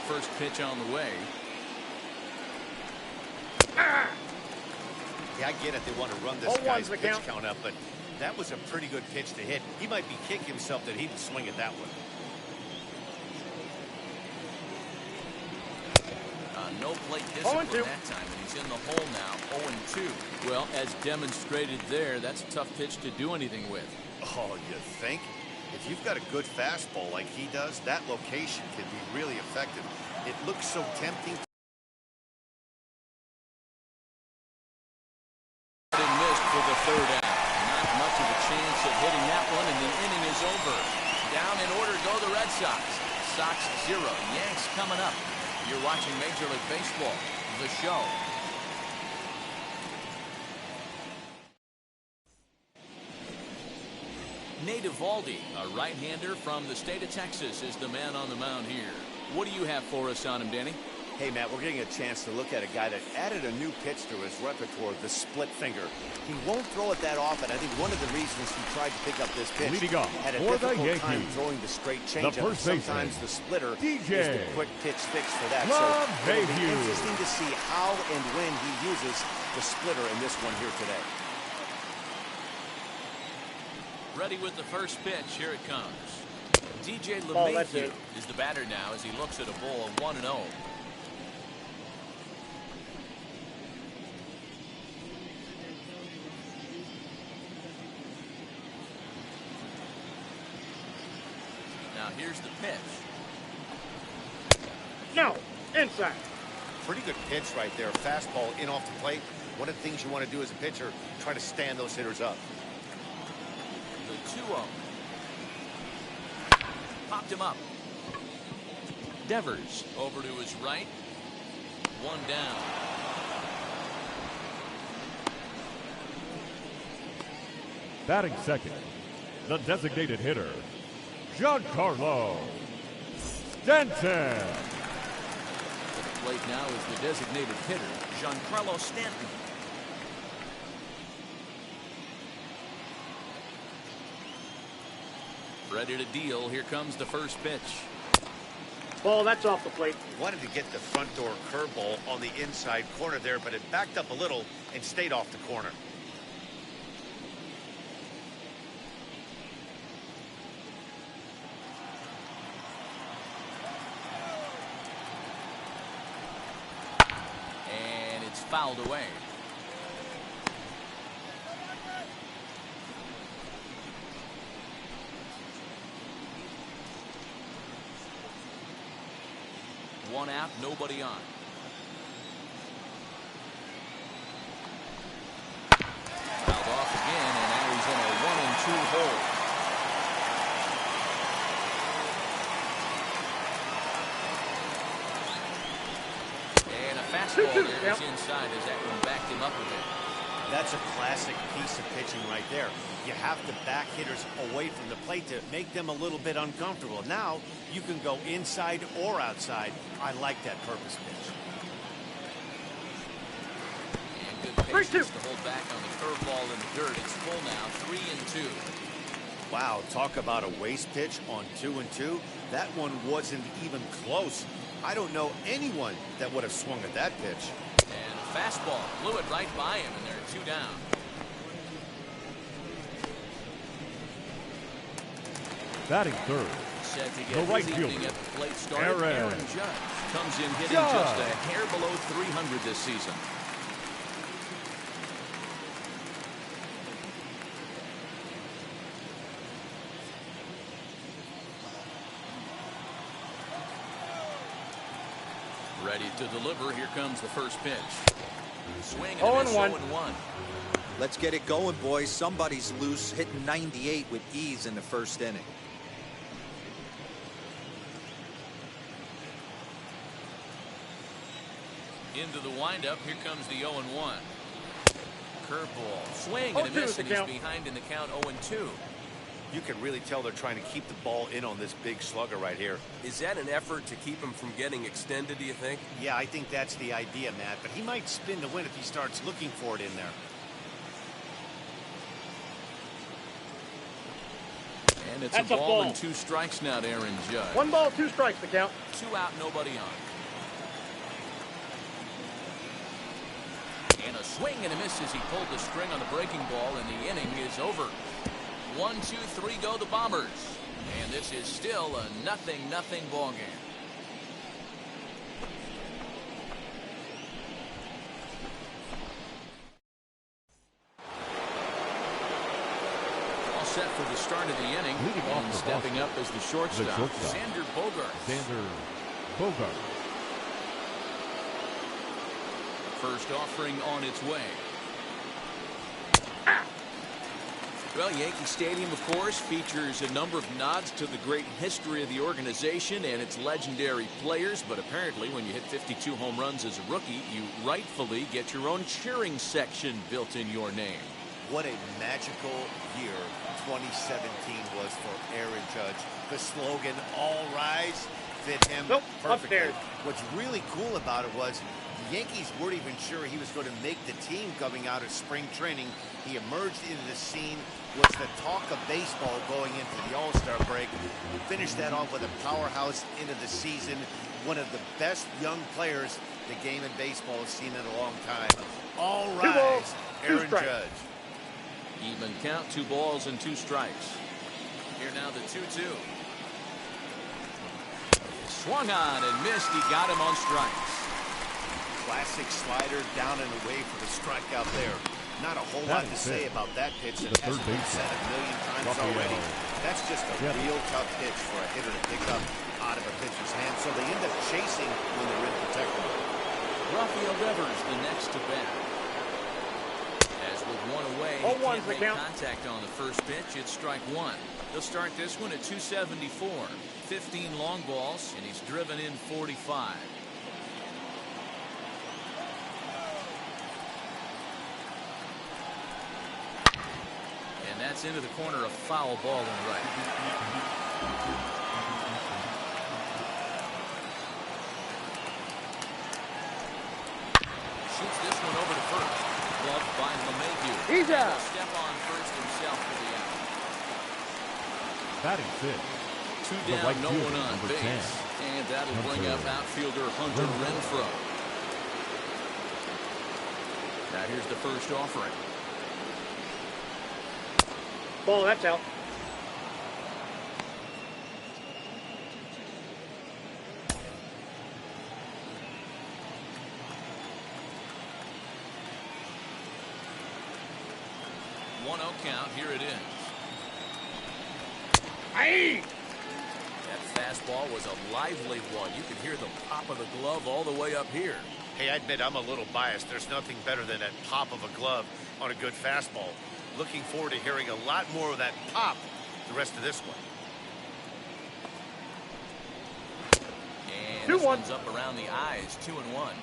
First pitch on the way. Yeah, I get it. They want to run this guy's pitch count up, but that was a pretty good pitch to hit. He might be kicking himself that he didn't swing at that one. No plate discipline that time, and he's in the hole now, 0-2. Well, as demonstrated there, that's a tough pitch to do anything with. Oh, you think? If you've got a good fastball like he does, that location can be really effective. It looks so tempting. Missed for the third out. Not much of a chance of hitting that one, and the inning is over. Down in order go the Red Sox. Sox 0, Yanks coming up. You're watching Major League Baseball, the show. Nate Eovaldi, a right-hander from the state of Texas, is the man on the mound here. What do you have for us on him, Danny? Hey, Matt, we're getting a chance to look at a guy that added a new pitch to his repertoire, the split finger. He won't throw it that often. I think one of the reasons he tried to pick up this pitch had a difficult time throwing the straight changeup. Sometimes the splitter is the quick pitch fix for that. So it'll be interesting to see how and when he uses the splitter in this one here today. Ready with the first pitch. Here it comes. DJ LeMahieu is the batter now as he looks at a ball of 1-0. Now here's the pitch. No, inside. Pretty good pitch right there. Fastball in off the plate. One of the things you want to do as a pitcher, try to stand those hitters up. The 2-0. Popped him up. Devers over to his right. One down. Batting second, the designated hitter, Giancarlo Stanton. At the plate now is the designated hitter, Giancarlo Stanton. Ready to deal. Here comes the first pitch. Ball, that's off the plate. Wanted to get the front door curveball on the inside corner there, but it backed up a little and stayed off the corner. And it's fouled away. One out, nobody on. Fouled off again, and now he's in a 1-2 hole. And a fastball there is inside as that one backed him up a bit. That's a classic piece of pitching right there. You have to back hitters away from the plate to make them a little bit uncomfortable. Now you can go inside or outside. I like that purpose pitch. And good patience to hold back on the curveball in the dirt. It's full now, 3-2. Wow, talk about a waste pitch on 2-2. That one wasn't even close. I don't know anyone that would have swung at that pitch. And a fastball blew it right by him, and there are 2 down. Batting third, Set to get the right his evening fielder, at the plate start. Aaron Judge comes in hitting just a hair below 300 this season. Ready to deliver. Here comes the first pitch. Swing and a miss, 0-1. Let's get it going, boys. Somebody's loose, hitting 98 with ease in the first inning. Into the windup. Here comes the 0-1. Curveball. Swing and a miss, and he's behind in the count 0-2. You can really tell they're trying to keep the ball in on this big slugger right here. Is that an effort to keep him from getting extended, do you think? Yeah, I think that's the idea, Matt. But he might spin to win if he starts looking for it in there. And it's a ball and 2 strikes now to Aaron Judge. 1 ball, 2 strikes the count. 2 out, nobody on. And a swing and a miss as he pulled the string on the breaking ball, and the inning is over. 1, 2, 3 go the Bombers. And this is still a 0-0 ball game. All set for the start of the inning. Leading off And for stepping Boston, up as the shortstop, Xander Bogart. Xander Bogart. First offering on its way. Well, Yankee Stadium, of course, features a number of nods to the great history of the organization and its legendary players, but apparently when you hit 52 home runs as a rookie, you rightfully get your own cheering section built in your name. What a magical year 2017 was for Aaron Judge. The slogan, "All Rise," fit him perfectly. Upstairs. What's really cool about it was the Yankees weren't even sure he was going to make the team coming out of spring training. He emerged into the scene, was the talk of baseball going into the All-Star break. Finished that off with a powerhouse into the season. One of the best young players the game in baseball has seen in a long time. All rise, Aaron Judge. Even count, 2 balls and 2 strikes. Here now the 2-2. Swung on and missed. He got him on strikes. Classic slider down and away for the strikeout there. Not a whole lot to say about that pitch that hasn't been said a million times already. That's just a real tough pitch for a hitter to pick up out of a pitcher's hand, so they end up chasing when they're in protecting him. Rafael Devers the next to bat. As with 1 away, he can't make contact on the first pitch. It's strike 1. He'll start this one at 274. 15 long balls, and he's driven in 45. And that's into the corner, a foul ball and right. Shoots this one over to first. Gloved by LeMahieu. He's out. He'll step on first himself for the out. Batting 5th, 2 down, right no fielder, one on number base. 10. And that'll bring up outfielder Hunter Renfroe. Now here's the first offering. Ball, that's out. One 1-0 count. Here it is. Aye. That fastball was a lively one. You could hear the pop of the glove all the way up here. Hey, I admit I'm a little biased. There's nothing better than that pop of a glove on a good fastball. Looking forward to hearing a lot more of that pop the rest of this one. And this one's up around the eyes, 2-1.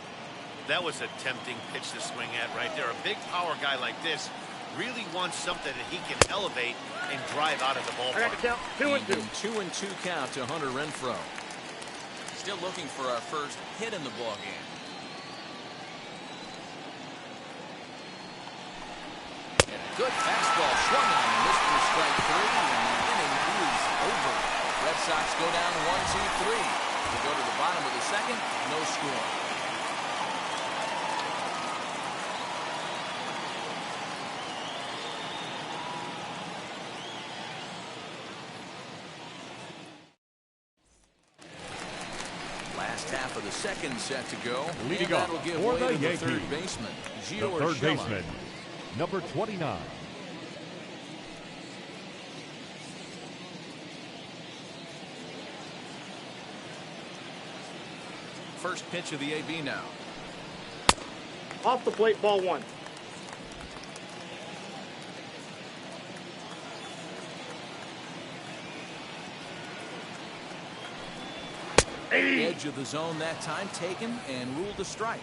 That was a tempting pitch to swing at right there. A big power guy like this really wants something that he can elevate and drive out of the ballpark. I got the count. 2-2. 2-2 count to Hunter Renfroe. Still looking for our first hit in the ball game. And a good fastball swung on and missed for strike 3, and Over. Red Sox go down 1-2-3. We go to the bottom of the second. No score. Last half of the second set to go. Leading off that'll give for way the to the Yankees, third baseman, the Gio third Urshela. baseman, number 29. First pitch of the AB now. Off the plate, ball one. Edge of the zone that time taken and ruled a strike.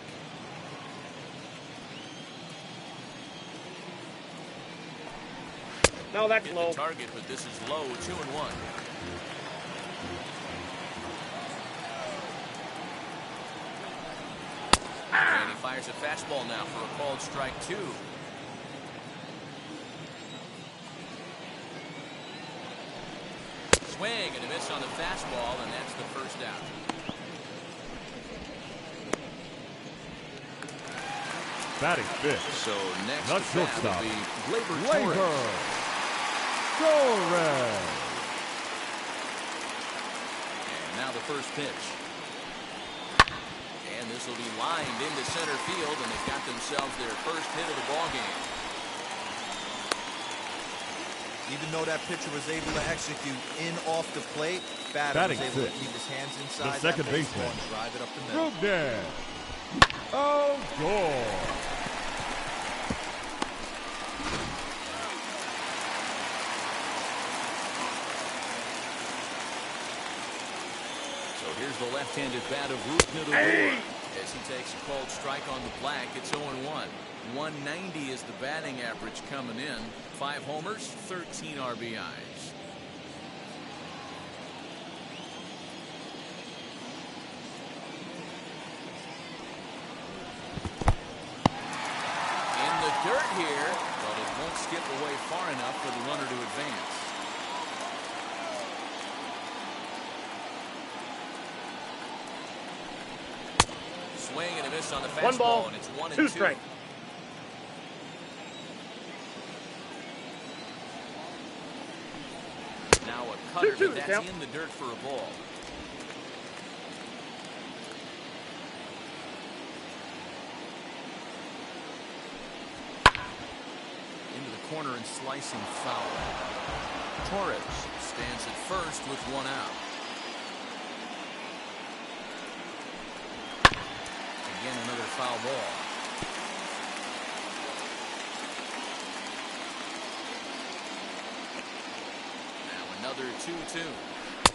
No, that's Hit low. the target, but this is low, 2-1. And he fires a fastball now for a called strike 2. Swing and a miss on the fastball, and that's the first out. Batting fifth. So next The at bat shortstop, will be Gleyber Gleyber Torres. Torres. And now the first pitch. And this will be lined into center field, and they've got themselves their first hit of the ball game. Even though that pitcher was able to execute in off the plate, batter Batting was able to sixth, keep his hands inside the second that baseball baseman, and drive it up the middle. Brugman. Oh, goal. So here's the left-handed bat of Rupert as he takes a called strike on the black. It's 0-1. 190 is the batting average coming in. 5 homers, 13 RBIs. In the dirt here, but it won't skip away far enough for the runner to advance. Swing and a miss on the fastball, One ball, and it's 1-2. 2 strikes. Now a cutter, 2-2, but that's count. in the dirt for a ball. Into the corner and slicing foul. Torres stands at first with 1 out. Again, another foul ball. Another 2-2.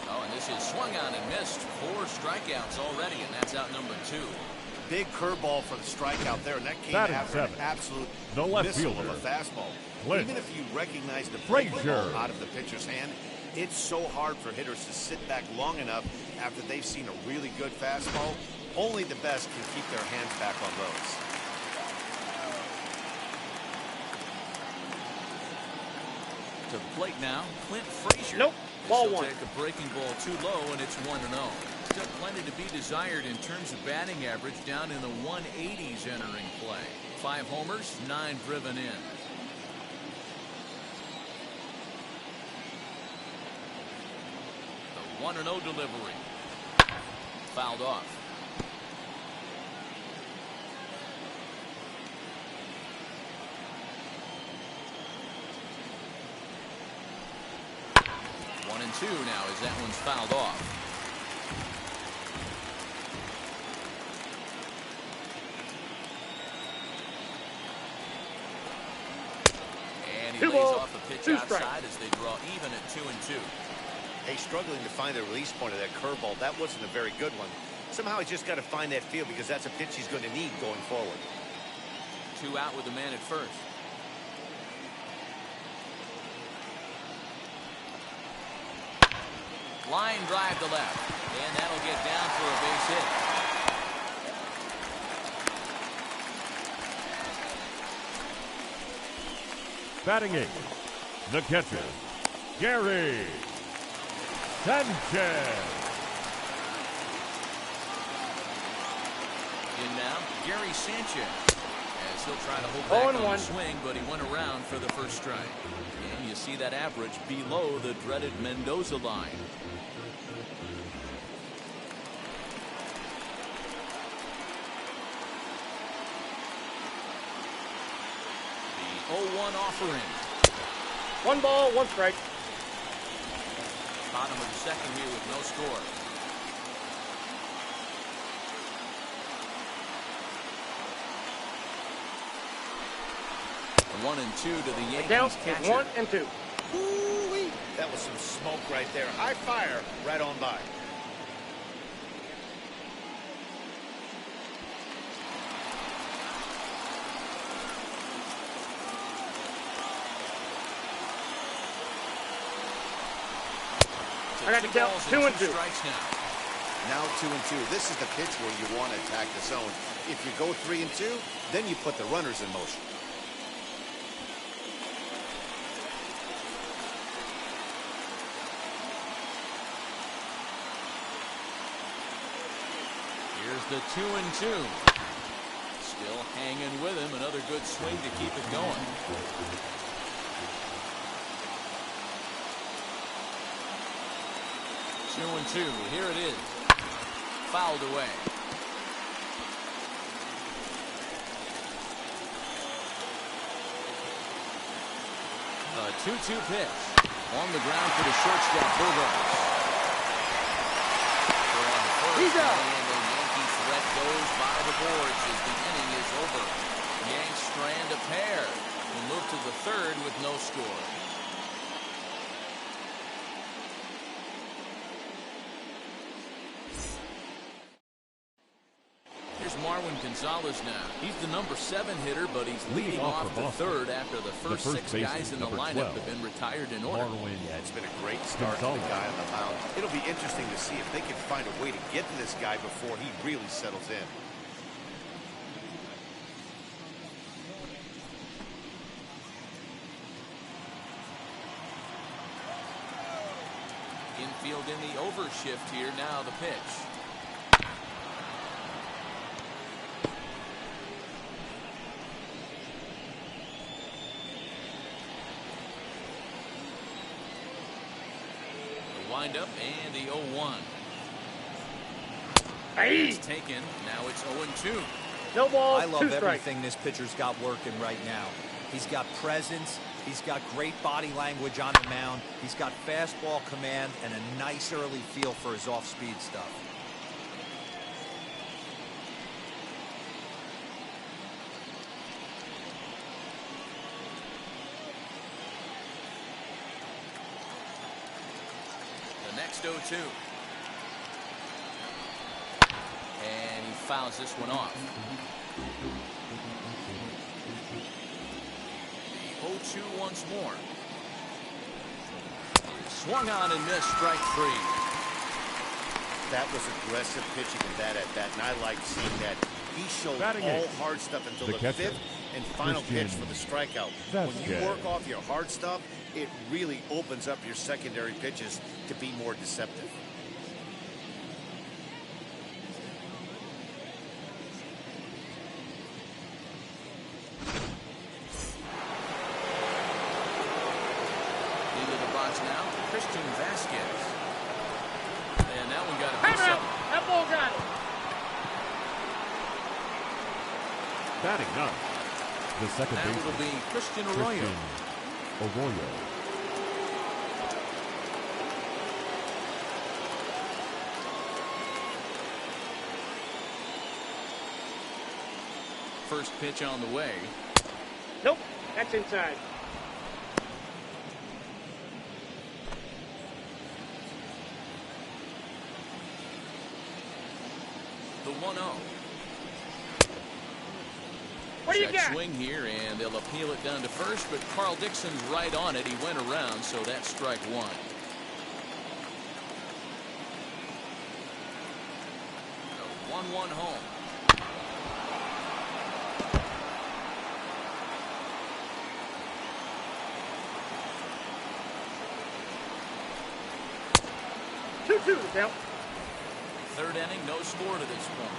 Oh, and this is swung on and missed. 4 strikeouts already, and that's out number 2. Big curveball for the strikeout there, and that came Batting after an seventh, absolute the left missile fielder, of a fastball. Klk Even if you recognize the Frazier. breaking ball out of the pitcher's hand, it's so hard for hitters to sit back long enough after they've seen a really good fastball. Only the best can keep their hands back on those. To the plate now, Clint Frazier. Nope. Ball This'll one. take a breaking ball too low, and it's 1-0. Still plenty to be desired in terms of batting average, down in the 180s entering play. 5 homers, 9 driven in. The 1-0 delivery. Fouled off. One and 2 now as that one's fouled off. And he 2 lays balls, off the pitch 2 outside strikes. as they draw even at 2-2. Hey, struggling to find the release point of that curveball. That wasn't a very good one. Somehow he's just got to find that feel because that's a pitch he's going to need going forward. 2 out with the man at first. Line drive to left, and that'll get down for a base hit. Batting eighth, the catcher, Gary. Sanchez. In now, Gary Sanchez. As he'll try to hold back on the swing, but he went around for the first strike. And you see that average below the dreaded Mendoza line. The 0-1 offering. 1 ball, 1 strike. Bottom of the second here with no score. A 1-2 to the Yankees catcher. 1 and 2. Ooh-wee. That was some smoke right there. High fire right on by. I got to count 2 and 2. Strikes now. Now 2 and 2. This is the pitch where you want to attack the zone. If you go 3 and 2, then you put the runners in motion. Here's the 2 and 2. Still hanging with him. Another good swing to keep it going. Two and 2. Here it is. Fouled away. A 2-2 pitch. On the ground for the shortstop, Bulldogs. He's out. And the Yankee threat goes by the boards as the inning is over. Yanks strand a pair and move to the third with no score. Gonzalez now. He's the number 7 hitter, but he's leading off the third after the first 6 guys in the lineup have been retired in order. Yeah, it's been a great start for the guy on the mound. It'll be interesting to see if they can find a way to get to this guy before he really settles in. Infield in the overshift here. Now the pitch. Wind up and the 0-1. It's taken. Now it's 0-2. No ball. I love everything this pitcher's got working right now. He's got presence. He's got great body language on the mound. He's got fastball command and a nice early feel for his off-speed stuff. Next 0-2. And he fouls this one off. The 0-2 once more. Swung on and missed, strike 3. That was aggressive pitching in that at bat, and I liked seeing that. He showed all hard stuff until the 5th and final pitch for the strikeout. When you work off your hard stuff, it really opens up your secondary pitches to be more deceptive. Into the box now, Christian Vasquez. And that one got a piece up. That ball got it. Batting ninth, the second That baseman, will be Christian Arroyo. First pitch on the way. Nope, that's inside. The 1-0. What do you got? Swing here, and they'll appeal it down to first, but Carl Dixon's right on it. He went around, so that's strike 1. A 1-1 home. 2-2 the count. Third inning, no score to this point.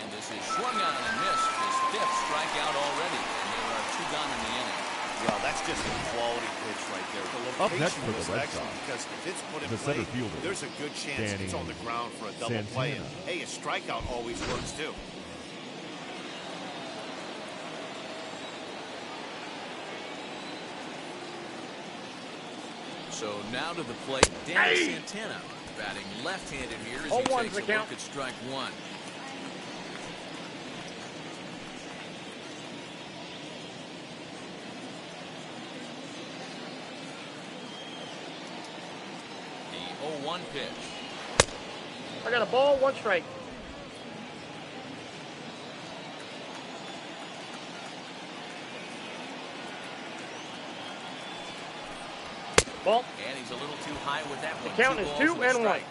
And this is swung on and missed. His fifth strikeout already. And there are 2 gone in the inning. Well, that's just a quality pitch right there. The Up next location for the was Red excellent Sox, because if it's put in the center play, fielder, there's a good chance it's on the ground for a double play. And, hey, a strikeout always works too. So now to the plate, Danny Santana, batting left-handed here as he takes a look at strike 1. The 0-1 pitch. I got a ball, 1 strike. Ball. And he's a little too high with that one. The count is 2 and 1.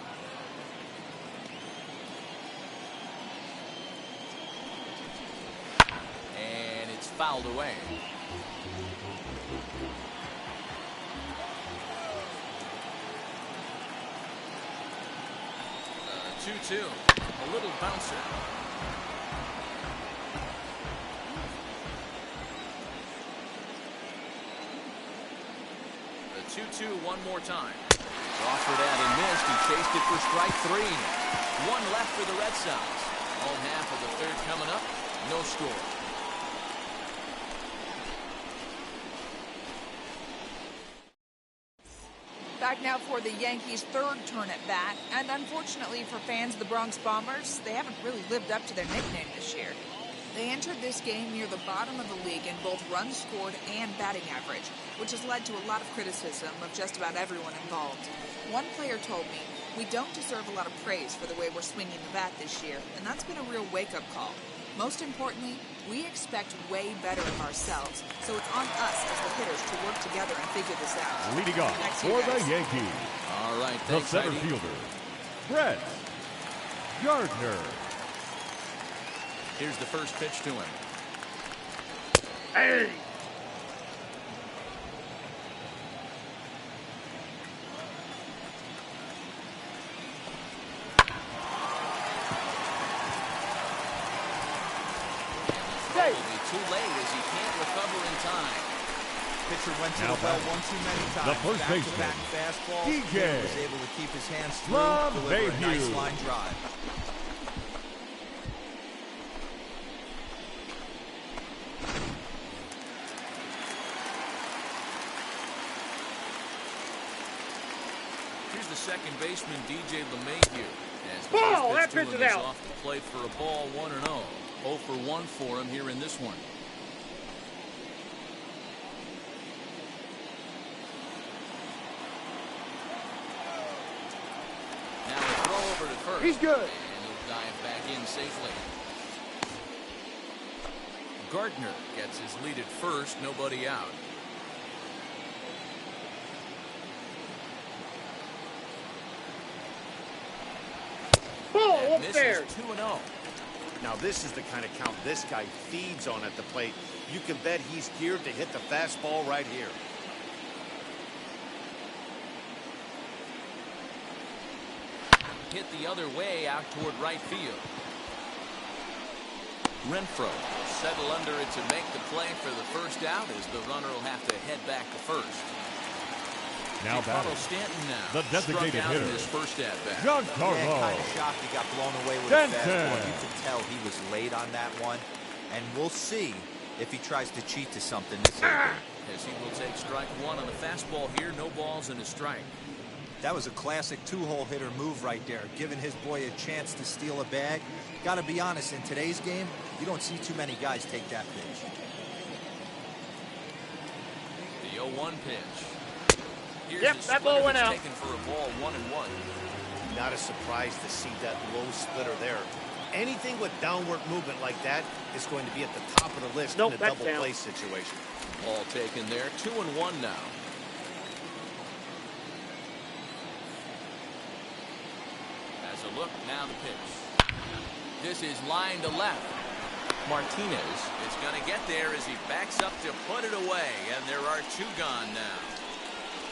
And it's fouled away. The 2-2. A little bouncer. The 2-2 one more time. Offered at and missed. He chased it for strike 3. 1 left for the Red Sox. All half of the third coming up. No score. Back now for the Yankees' third turn at bat, and unfortunately for fans of the Bronx Bombers, they haven't really lived up to their nickname this year. They entered this game near the bottom of the league in both runs scored and batting average, which has led to a lot of criticism of just about everyone involved. One player told me, "We don't deserve a lot of praise for the way we're swinging the bat this year," and that's been a real wake-up call. Most importantly, we expect way better of ourselves, so it's on us as the hitters to work together and figure this out. Leading off for the Yankees, all right, the thanks, center Heidi. fielder, Brett Gardner. Here's the first pitch to him. Hey! Will be too late as he can't recover in time. Pitcher went to the well one too many times. The first baseman, Back fastball. DJ. Was able to keep his hands through, Love deliver a nice Bayview. line drive. Here's the second baseman, DJ LeMahieu. As the Ball! first That pitch pitch to him is is out. off the plate for a ball, 1-0. 0 for 1 for him here in this one. Now a throw over to first. He's good. And he'll dive back in safely. Gardner gets his lead at first, nobody out. Ball And this upstairs. is 2-0. Now, this is the kind of count this guy feeds on at the plate. You can bet he's geared to hit the fastball right here. Hit the other way out toward right field. Renfroe will settle under it to make the play for the first out as the runner will have to head back to first. Now batting, Stanton now. the designated struck out hitter, in his first at bat. Giancarlo Yeah, kind of shocked he got blown away with Stanton. a fastball. You could tell he was late on that one. And we'll see if he tries to cheat to something this evening. As he will take strike 1 on the fastball here. No balls and a strike. That was a classic two-hole hitter move right there, giving his boy a chance to steal a bag. Got to be honest, in today's game, you don't see too many guys take that pitch. The 0-1 pitch. Here's Yep, his that ball splitter went that's out. taken for a ball, 1-1. Not a surprise to see that low splitter there. Anything with downward movement like that is going to be at the top of the list Nope, in a that's double down. play situation. Ball taken there. 2-1 now. As a look, now the pitch. This is line to left. Martinez is going to get there as he backs up to put it away, and there are two gone now.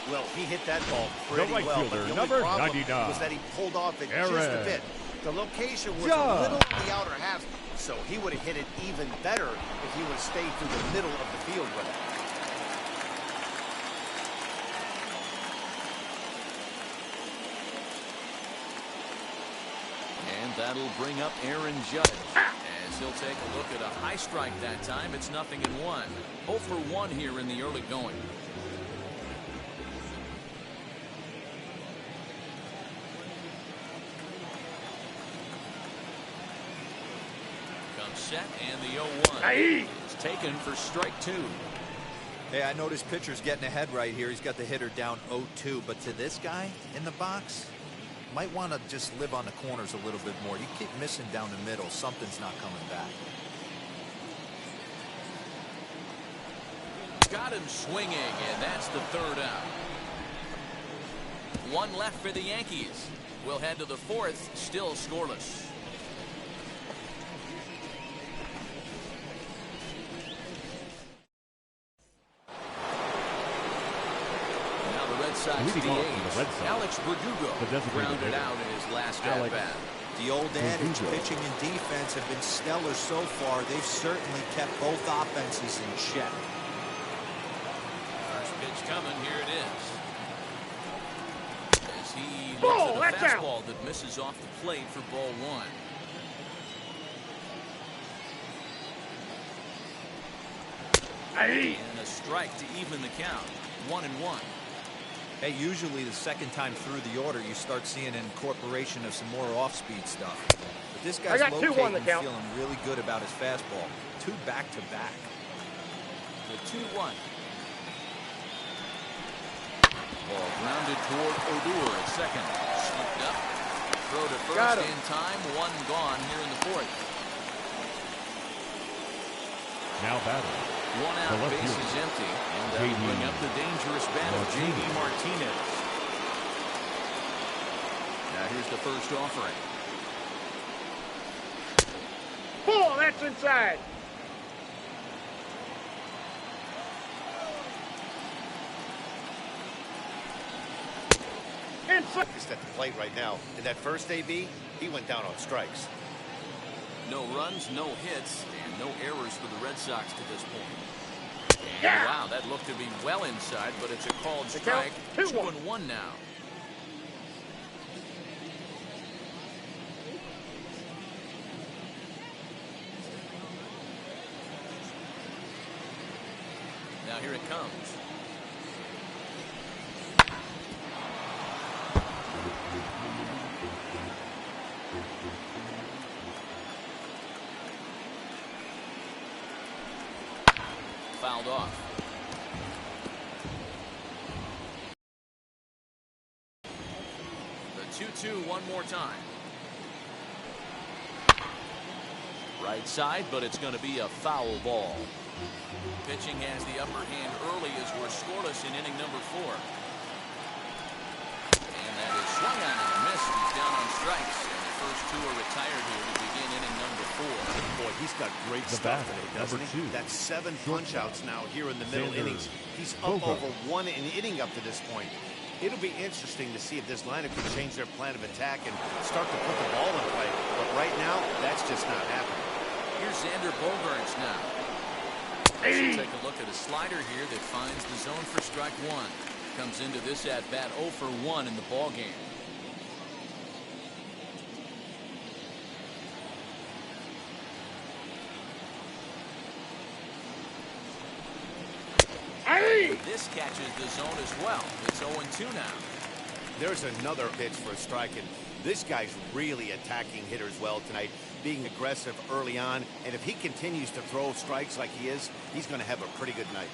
Well, he hit that ball pretty right well, fielder, but the number only problem 99. was that he pulled off it just a bit. The location was a little on the outer half, so he would have hit it even better if he would have stayed through the middle of the field with it. And that'll bring up Aaron Judge. As he'll take a look at a high strike that time. It's 0-1. 0 for 1 here in the early going. Comes set and the 0-1. It's taken for strike 2. Hey, I noticed pitcher's getting ahead right here. He's got the hitter down 0-2, but to this guy in the box, might want to just live on the corners a little bit more. You keep missing down the middle. Something's not coming back. Got him swinging, and that's the third out. One left for the Yankees. We'll head to the fourth, still scoreless. Now the Red Sox DH, Alex Verdugo, grounded out in his last at-bat. The old adage, pitching and defense have been stellar so far. They've certainly kept both offenses in check. First pitch coming, here it is. As he looks at a fastball that misses off the plate for ball 1. And a strike to even the count. 1-1. Hey, usually the second time through the order, you start seeing an incorporation of some more off-speed stuff. But this guy's locating and feeling really good about his fastball. 2 back-to-back. The 2-1. Ball grounded toward Odor at second. Slipped up. Throw to first in time. 1 gone here in the fourth. Now batting. 1 out, base is empty, and that will bring up the dangerous bat of J.D. Martinez. Now here's the first offering. Ball, that's inside. Just at the plate right now. In that first AB, he went down on strikes. No runs, no hits, and no errors for the Red Sox to this point. And wow, that looked to be well inside, but it's a called strike. 2-1 now. Now here it comes. Fouled off. The 2-2 one more time. Right side, but it's going to be a foul ball. Pitching has the upper hand early as we're scoreless in inning number 4. And that is swung on and missed. He's down on strikes. And the first 2 are retired here to begin inning number 4. Boy, he's got great stuff today, doesn't he? That's 7 punch-outs now here in the middle innings. He's up over 1 inning up to this point. It'll be interesting to see if this lineup can change their plan of attack and start to put the ball in play. But right now, that's just not happening. Here's Xander Bogaerts now. Let's take a look at a slider here that finds the zone for strike 1. Comes into this at-bat 0 for 1 in the ball game. This catches the zone as well. It's 0-2 now. There's another pitch for a strike, and this guy's really attacking hitters well tonight, being aggressive early on, and if he continues to throw strikes like he is, he's going to have a pretty good night.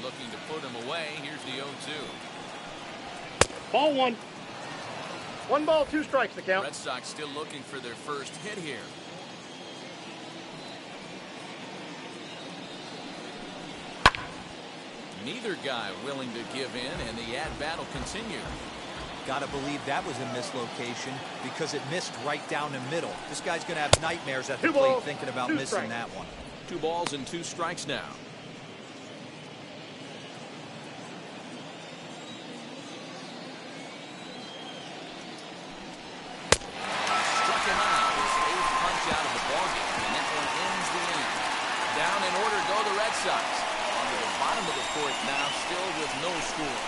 Looking to put him away. Here's the 0-2. Ball 1. 1 ball, 2 strikes to count. Red Sox still looking for their first hit here. Neither guy willing to give in, and the at-bat will continue. Gotta believe that was a mislocation because it missed right down the middle. This guy's gonna have nightmares at the plate thinking about missing that one. 2 balls and 2 strikes now. Struck him out. His 8th punch out of the ballgame, and that one ends the inning. Down in order go the Red Sox. On to the bottom of the 4th now, still with no score.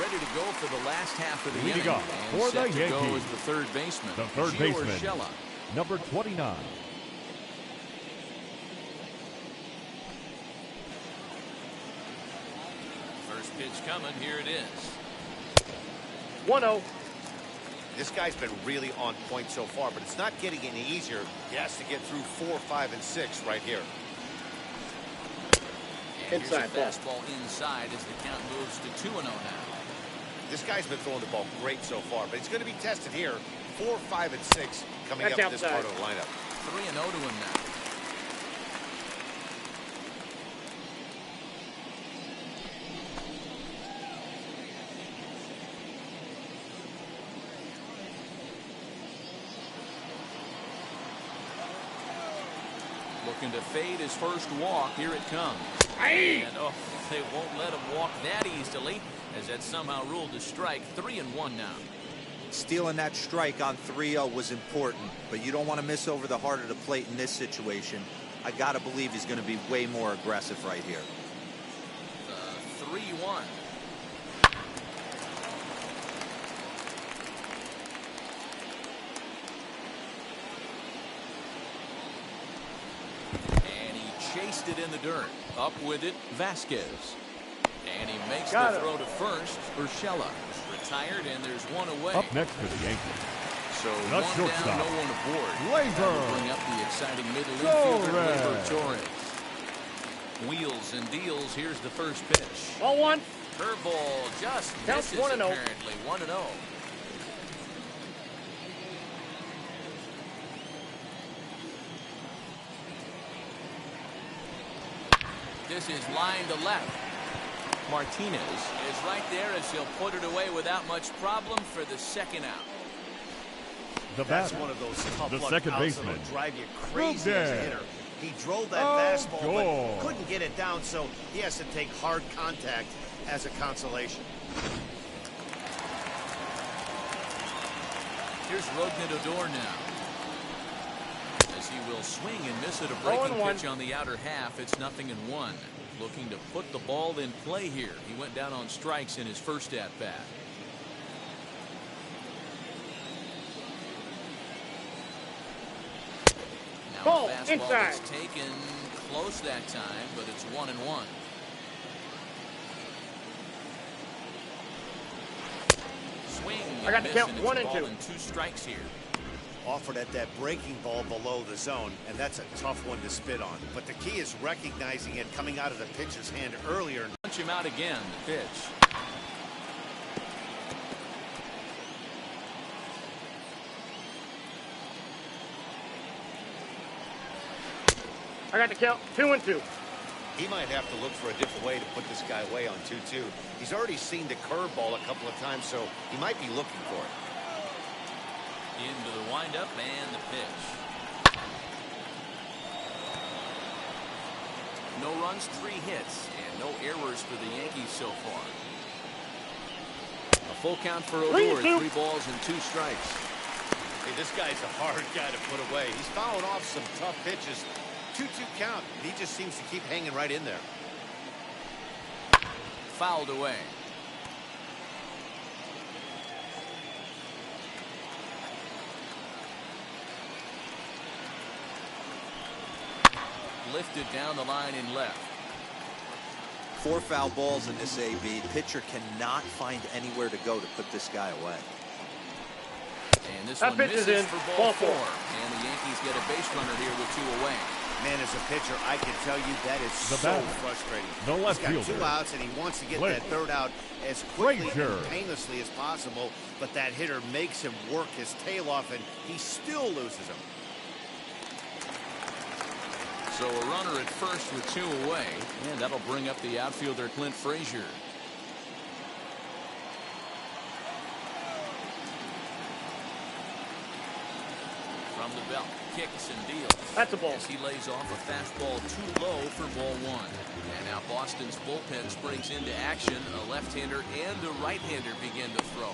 Ready to go for the last half of the inning. For the Yankees. Go Yankees, as the third baseman. the third baseman, number 29. First pitch coming. Here it is. 1-0. This guy's been really on point so far, but it's not getting any easier. He has to get through 4, 5, and 6 right here. And Inside here's a fastball inside as the count moves to 2-0 now. This guy's been throwing the ball great so far, but he's going to be tested here. 4, 5, and 6 coming That's up in this outside. part of the lineup. 3-0 to him now. Looking to fade his first walk. Here it comes. And they won't let him walk that easily, as that somehow ruled a strike. 3-1 now. Stealing that strike on 3-0 was important, but you don't want to miss over the heart of the plate in this situation. I got to believe he's going to be way more aggressive right here. 3-1. And he chased it in the dirt. Up with it, Vasquez. And he makes the throw to first. Urshela retired, and there's one away. Up next for the Yankees, So the one shortstop, down, no one aboard. Labor. That will bring up the exciting middle infielder, Labor Torres. Wheels and deals. Here's the first pitch. Ball 1. Curveball just Counts misses 1-0. apparently. 1-0. This is line to left. Martinez is right there as he'll put it away without much problem for the second out. The That's batter, one of those tough the luck second outs baseman, that'll drive you crazy as a hitter. He drove that fastball, but couldn't get it down, so he has to take hard contact as a consolation. Here's Rognador now. As he will swing and miss it, a breaking pitch on the outer half. It's 0-1. Looking to put the ball in play here. He went down on strikes in his first at-bat. Now Ball, a fastball inside. that's taken close that time, but it's 1-1. Swing. I got to miss, count and it's 1 a and ball 2. and 2 strikes here. Offered at that breaking ball below the zone, and that's a tough one to spit on. But the key is recognizing it coming out of the pitcher's hand earlier. Punch him out again. The pitch. I got to count 2 and 2. He might have to look for a different way to put this guy away on 2-2. He's already seen the curveball a couple of times, so he might be looking for it. Into the windup and the pitch. No runs, 3 hits, and no errors for the Yankees so far. A full count for Odor, 3 balls and 2 strikes. Hey, this guy's a hard guy to put away. He's fouling off some tough pitches. 2-2 count. He just seems to keep hanging right in there. Fouled away. Lifted down the line in left. 4 foul balls in this AB. Pitcher cannot find anywhere to go to put this guy away. And this That one pitch is misses in. for Ball ball 4. 4. And the Yankees get a base runner here with 2 away. Man, as a pitcher, I can tell you that is The so batter, frustrating. the left He's got fielder, 2 outs, and he wants to get Klk. that 3rd out as quickly Frazier. and painlessly as possible, but that hitter makes him work his tail off, and he still loses him. So a runner at first with 2 away, and that'll bring up the outfielder Clint Frazier. From the belt, kicks and deals. That's a ball. As he lays off a fastball too low for ball 1. And now Boston's bullpen springs into action. A left-hander and a right-hander begin to throw.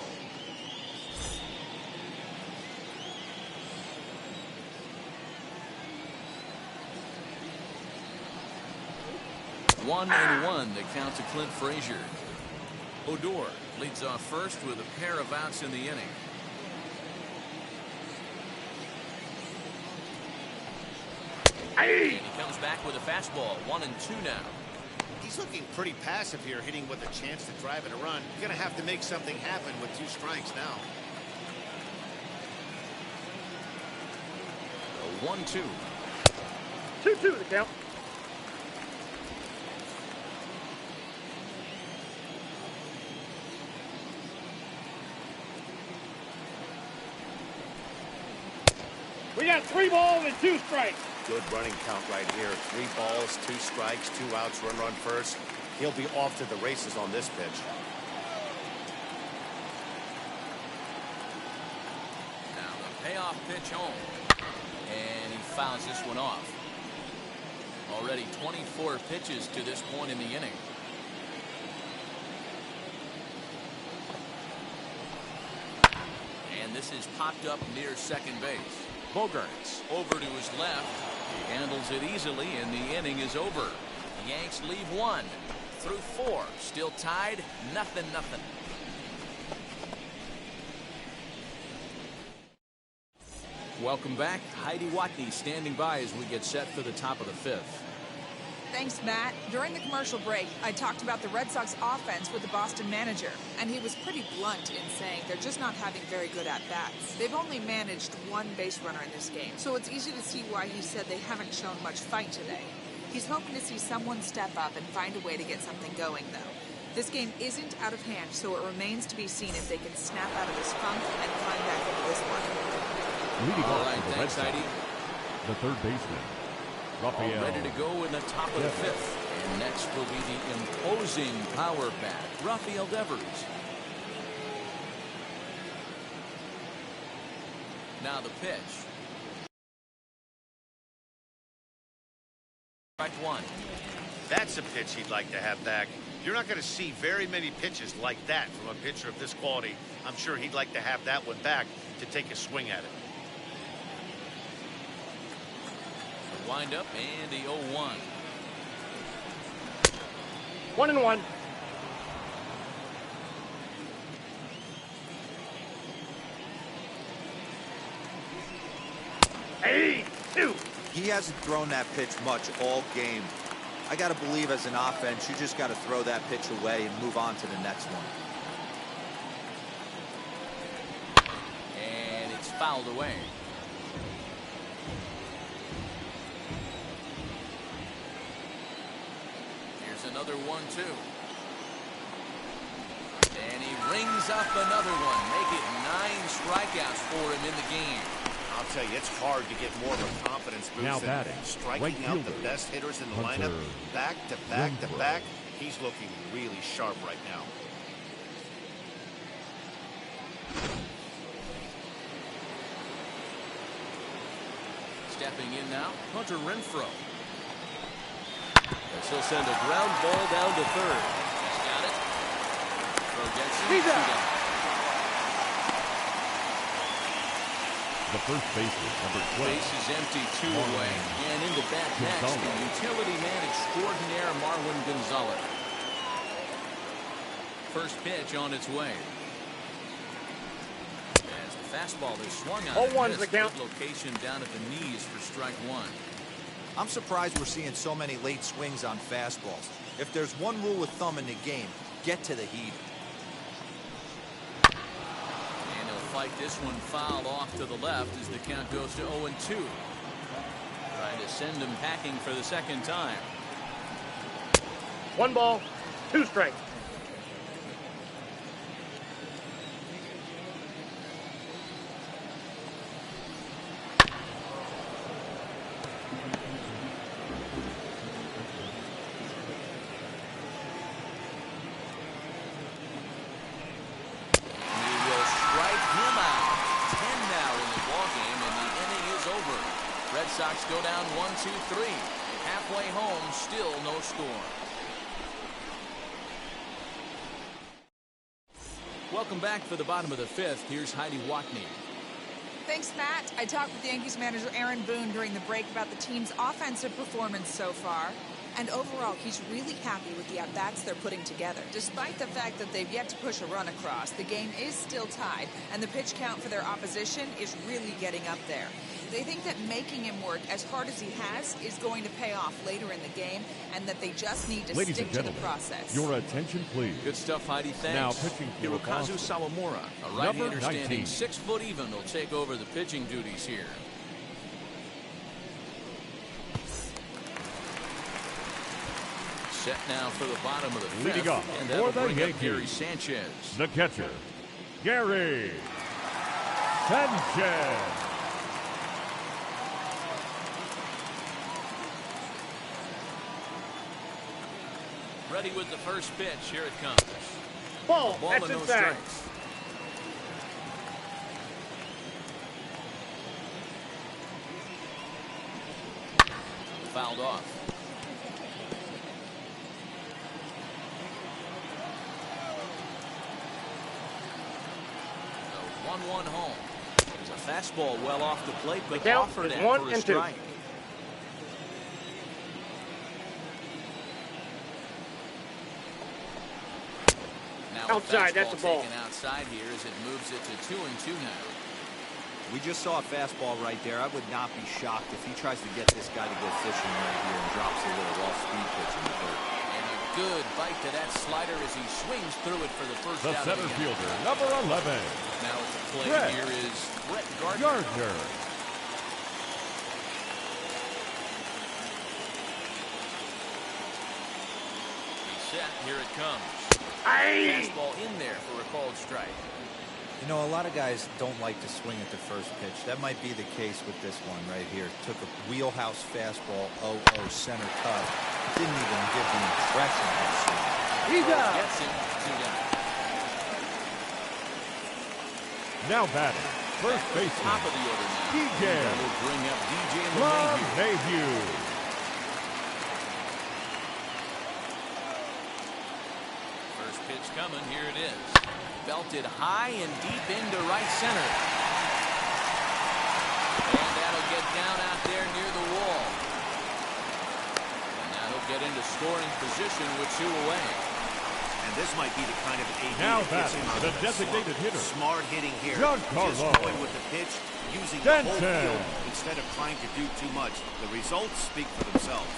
1-1 the count to Clint Frazier. Odor leads off first with a pair of outs in the inning. And he comes back with a fastball. 1-2 now. He's looking pretty passive here, hitting with a chance to drive in a run. You're going to have to make something happen with 2 strikes now. 1-2. 2-2 the count. We got 3 balls and 2 strikes. Good running count right here. 3 balls, 2 strikes, 2 outs, run first. He'll be off to the races on this pitch. Now the payoff pitch home. And he fouls this one off. Already 24 pitches to this point in the inning. And this is popped up near second base. Bogarts over to his left. He handles it easily, and the inning is over. The Yanks leave 1 through 4. Still tied, 0-0. Welcome back. Heidi Watney standing by as we get set for the top of the 5th. Thanks, Matt. During the commercial break, I talked about the Red Sox offense with the Boston manager, and he was pretty blunt in saying they're just not having very good at-bats. They've only managed 1 base runner in this game, so it's easy to see why he said they haven't shown much fight today. He's hoping to see someone step up and find a way to get something going, though. This game isn't out of hand, so it remains to be seen if they can snap out of this funk and climb back into this one. Leading All off right, for the thanks, Red Sox, Heidi. the third baseman, All Rafael. ready to go in the top of the 5th. And next will be the imposing power bat, Rafael Devers. Now the pitch. Strike 1. That's a pitch he'd like to have back. You're not going to see very many pitches like that from a pitcher of this quality. I'm sure he'd like to have that one back to take a swing at it. The windup and the 0-1. 1-1. Hey, 2. He hasn't thrown that pitch much all game. I got to believe as an offense, you just got to throw that pitch away and move on to the next one. And it's fouled away. Here's another 1-2. And he rings up another one. Make it 9 strikeouts for him in the game. I'll tell you, it's hard to get more of a confidence boost Now than batting, striking right out the fielder, best hitters in the Hunter lineup back to back to Renfroe. back. He's looking really sharp right now. Stepping in now, Hunter Renfroe. As he'll send a ground ball down to third. He's got it. Throw gets him. He's out. 2 down. The first baseman, number 12. Base is empty, 2 away. And into bat next, the Gonzalez. utility man extraordinaire Marwin Gonzalez. First pitch on its way. As the fastball is swung on. 0-1's the count. Good location down at the knees for strike 1. I'm surprised we're seeing so many late swings on fastballs. If there's one rule of thumb in the game, get to the heat. And he'll fight this one fouled off to the left as the count goes to 0-2. Trying to send him packing for the second time. 1 ball, 2 strikes. Sox go down 1-2-3. Halfway home, still no score. Welcome back for the bottom of the fifth. Here's Heidi Watney. Thanks, Matt. I talked with Yankees manager Aaron Boone during the break about the team's offensive performance so far. And overall, he's really happy with the at-bats they're putting together. Despite the fact that they've yet to push a run across, the game is still tied, and the pitch count for their opposition is really getting up there. They think that making him work as hard as he has is going to pay off later in the game, and that they just need to stick to the process. Your attention, please. Good stuff, Heidi. Thanks. Now pitching for Hirokazu Sawamura, a right-hander standing 6 foot even, will take over the pitching duties here. Set now for the bottom of the fifth. Leading off and for the bring up Yankees, Gary Sanchez. the catcher, Gary Sanchez. Ready with the first pitch. Here it comes. Ball. Ball That's and no inside. strikes. Fouled off. The 1-1 home. There's a fastball well off the plate, but The count offered is at 1 for a and 2. strike. Now Outside, that's fastball a ball. taken outside here as it moves it to 2-2 now. We just saw a fastball right there. I would not be shocked if he tries to get this guy to go fishing right here and drops a little off-speed pitch in the third. And a good bite to that slider as he swings through it for the first The out center of the inning. fielder, number 11. Now at the plate Brett here is Brett Gardner. Gardner. He's set. Here it comes. Aye. Fastball in there for a called strike. You know, a lot of guys don't like to swing at the first pitch. That might be the case with this one right here. Took a wheelhouse fastball, 0-0 center cut. Didn't even give the impression of swing. He's out. Gets him 2 down. Now batting, first baseman, Top of the order now. DJ. That will bring up DJ Ron LeMahieu. Mayhew. First pitch coming. Here it is. Belted high and deep into right center. And that'll get down out there near the wall. And now he'll get into scoring position with 2 away. And this might be the kind of AD Now that gets batting, him out the of designated slump. hitter. Smart hitting here. Giancarlo Just going with the pitch, using the whole Denton. field instead of trying to do too much. The results speak for themselves.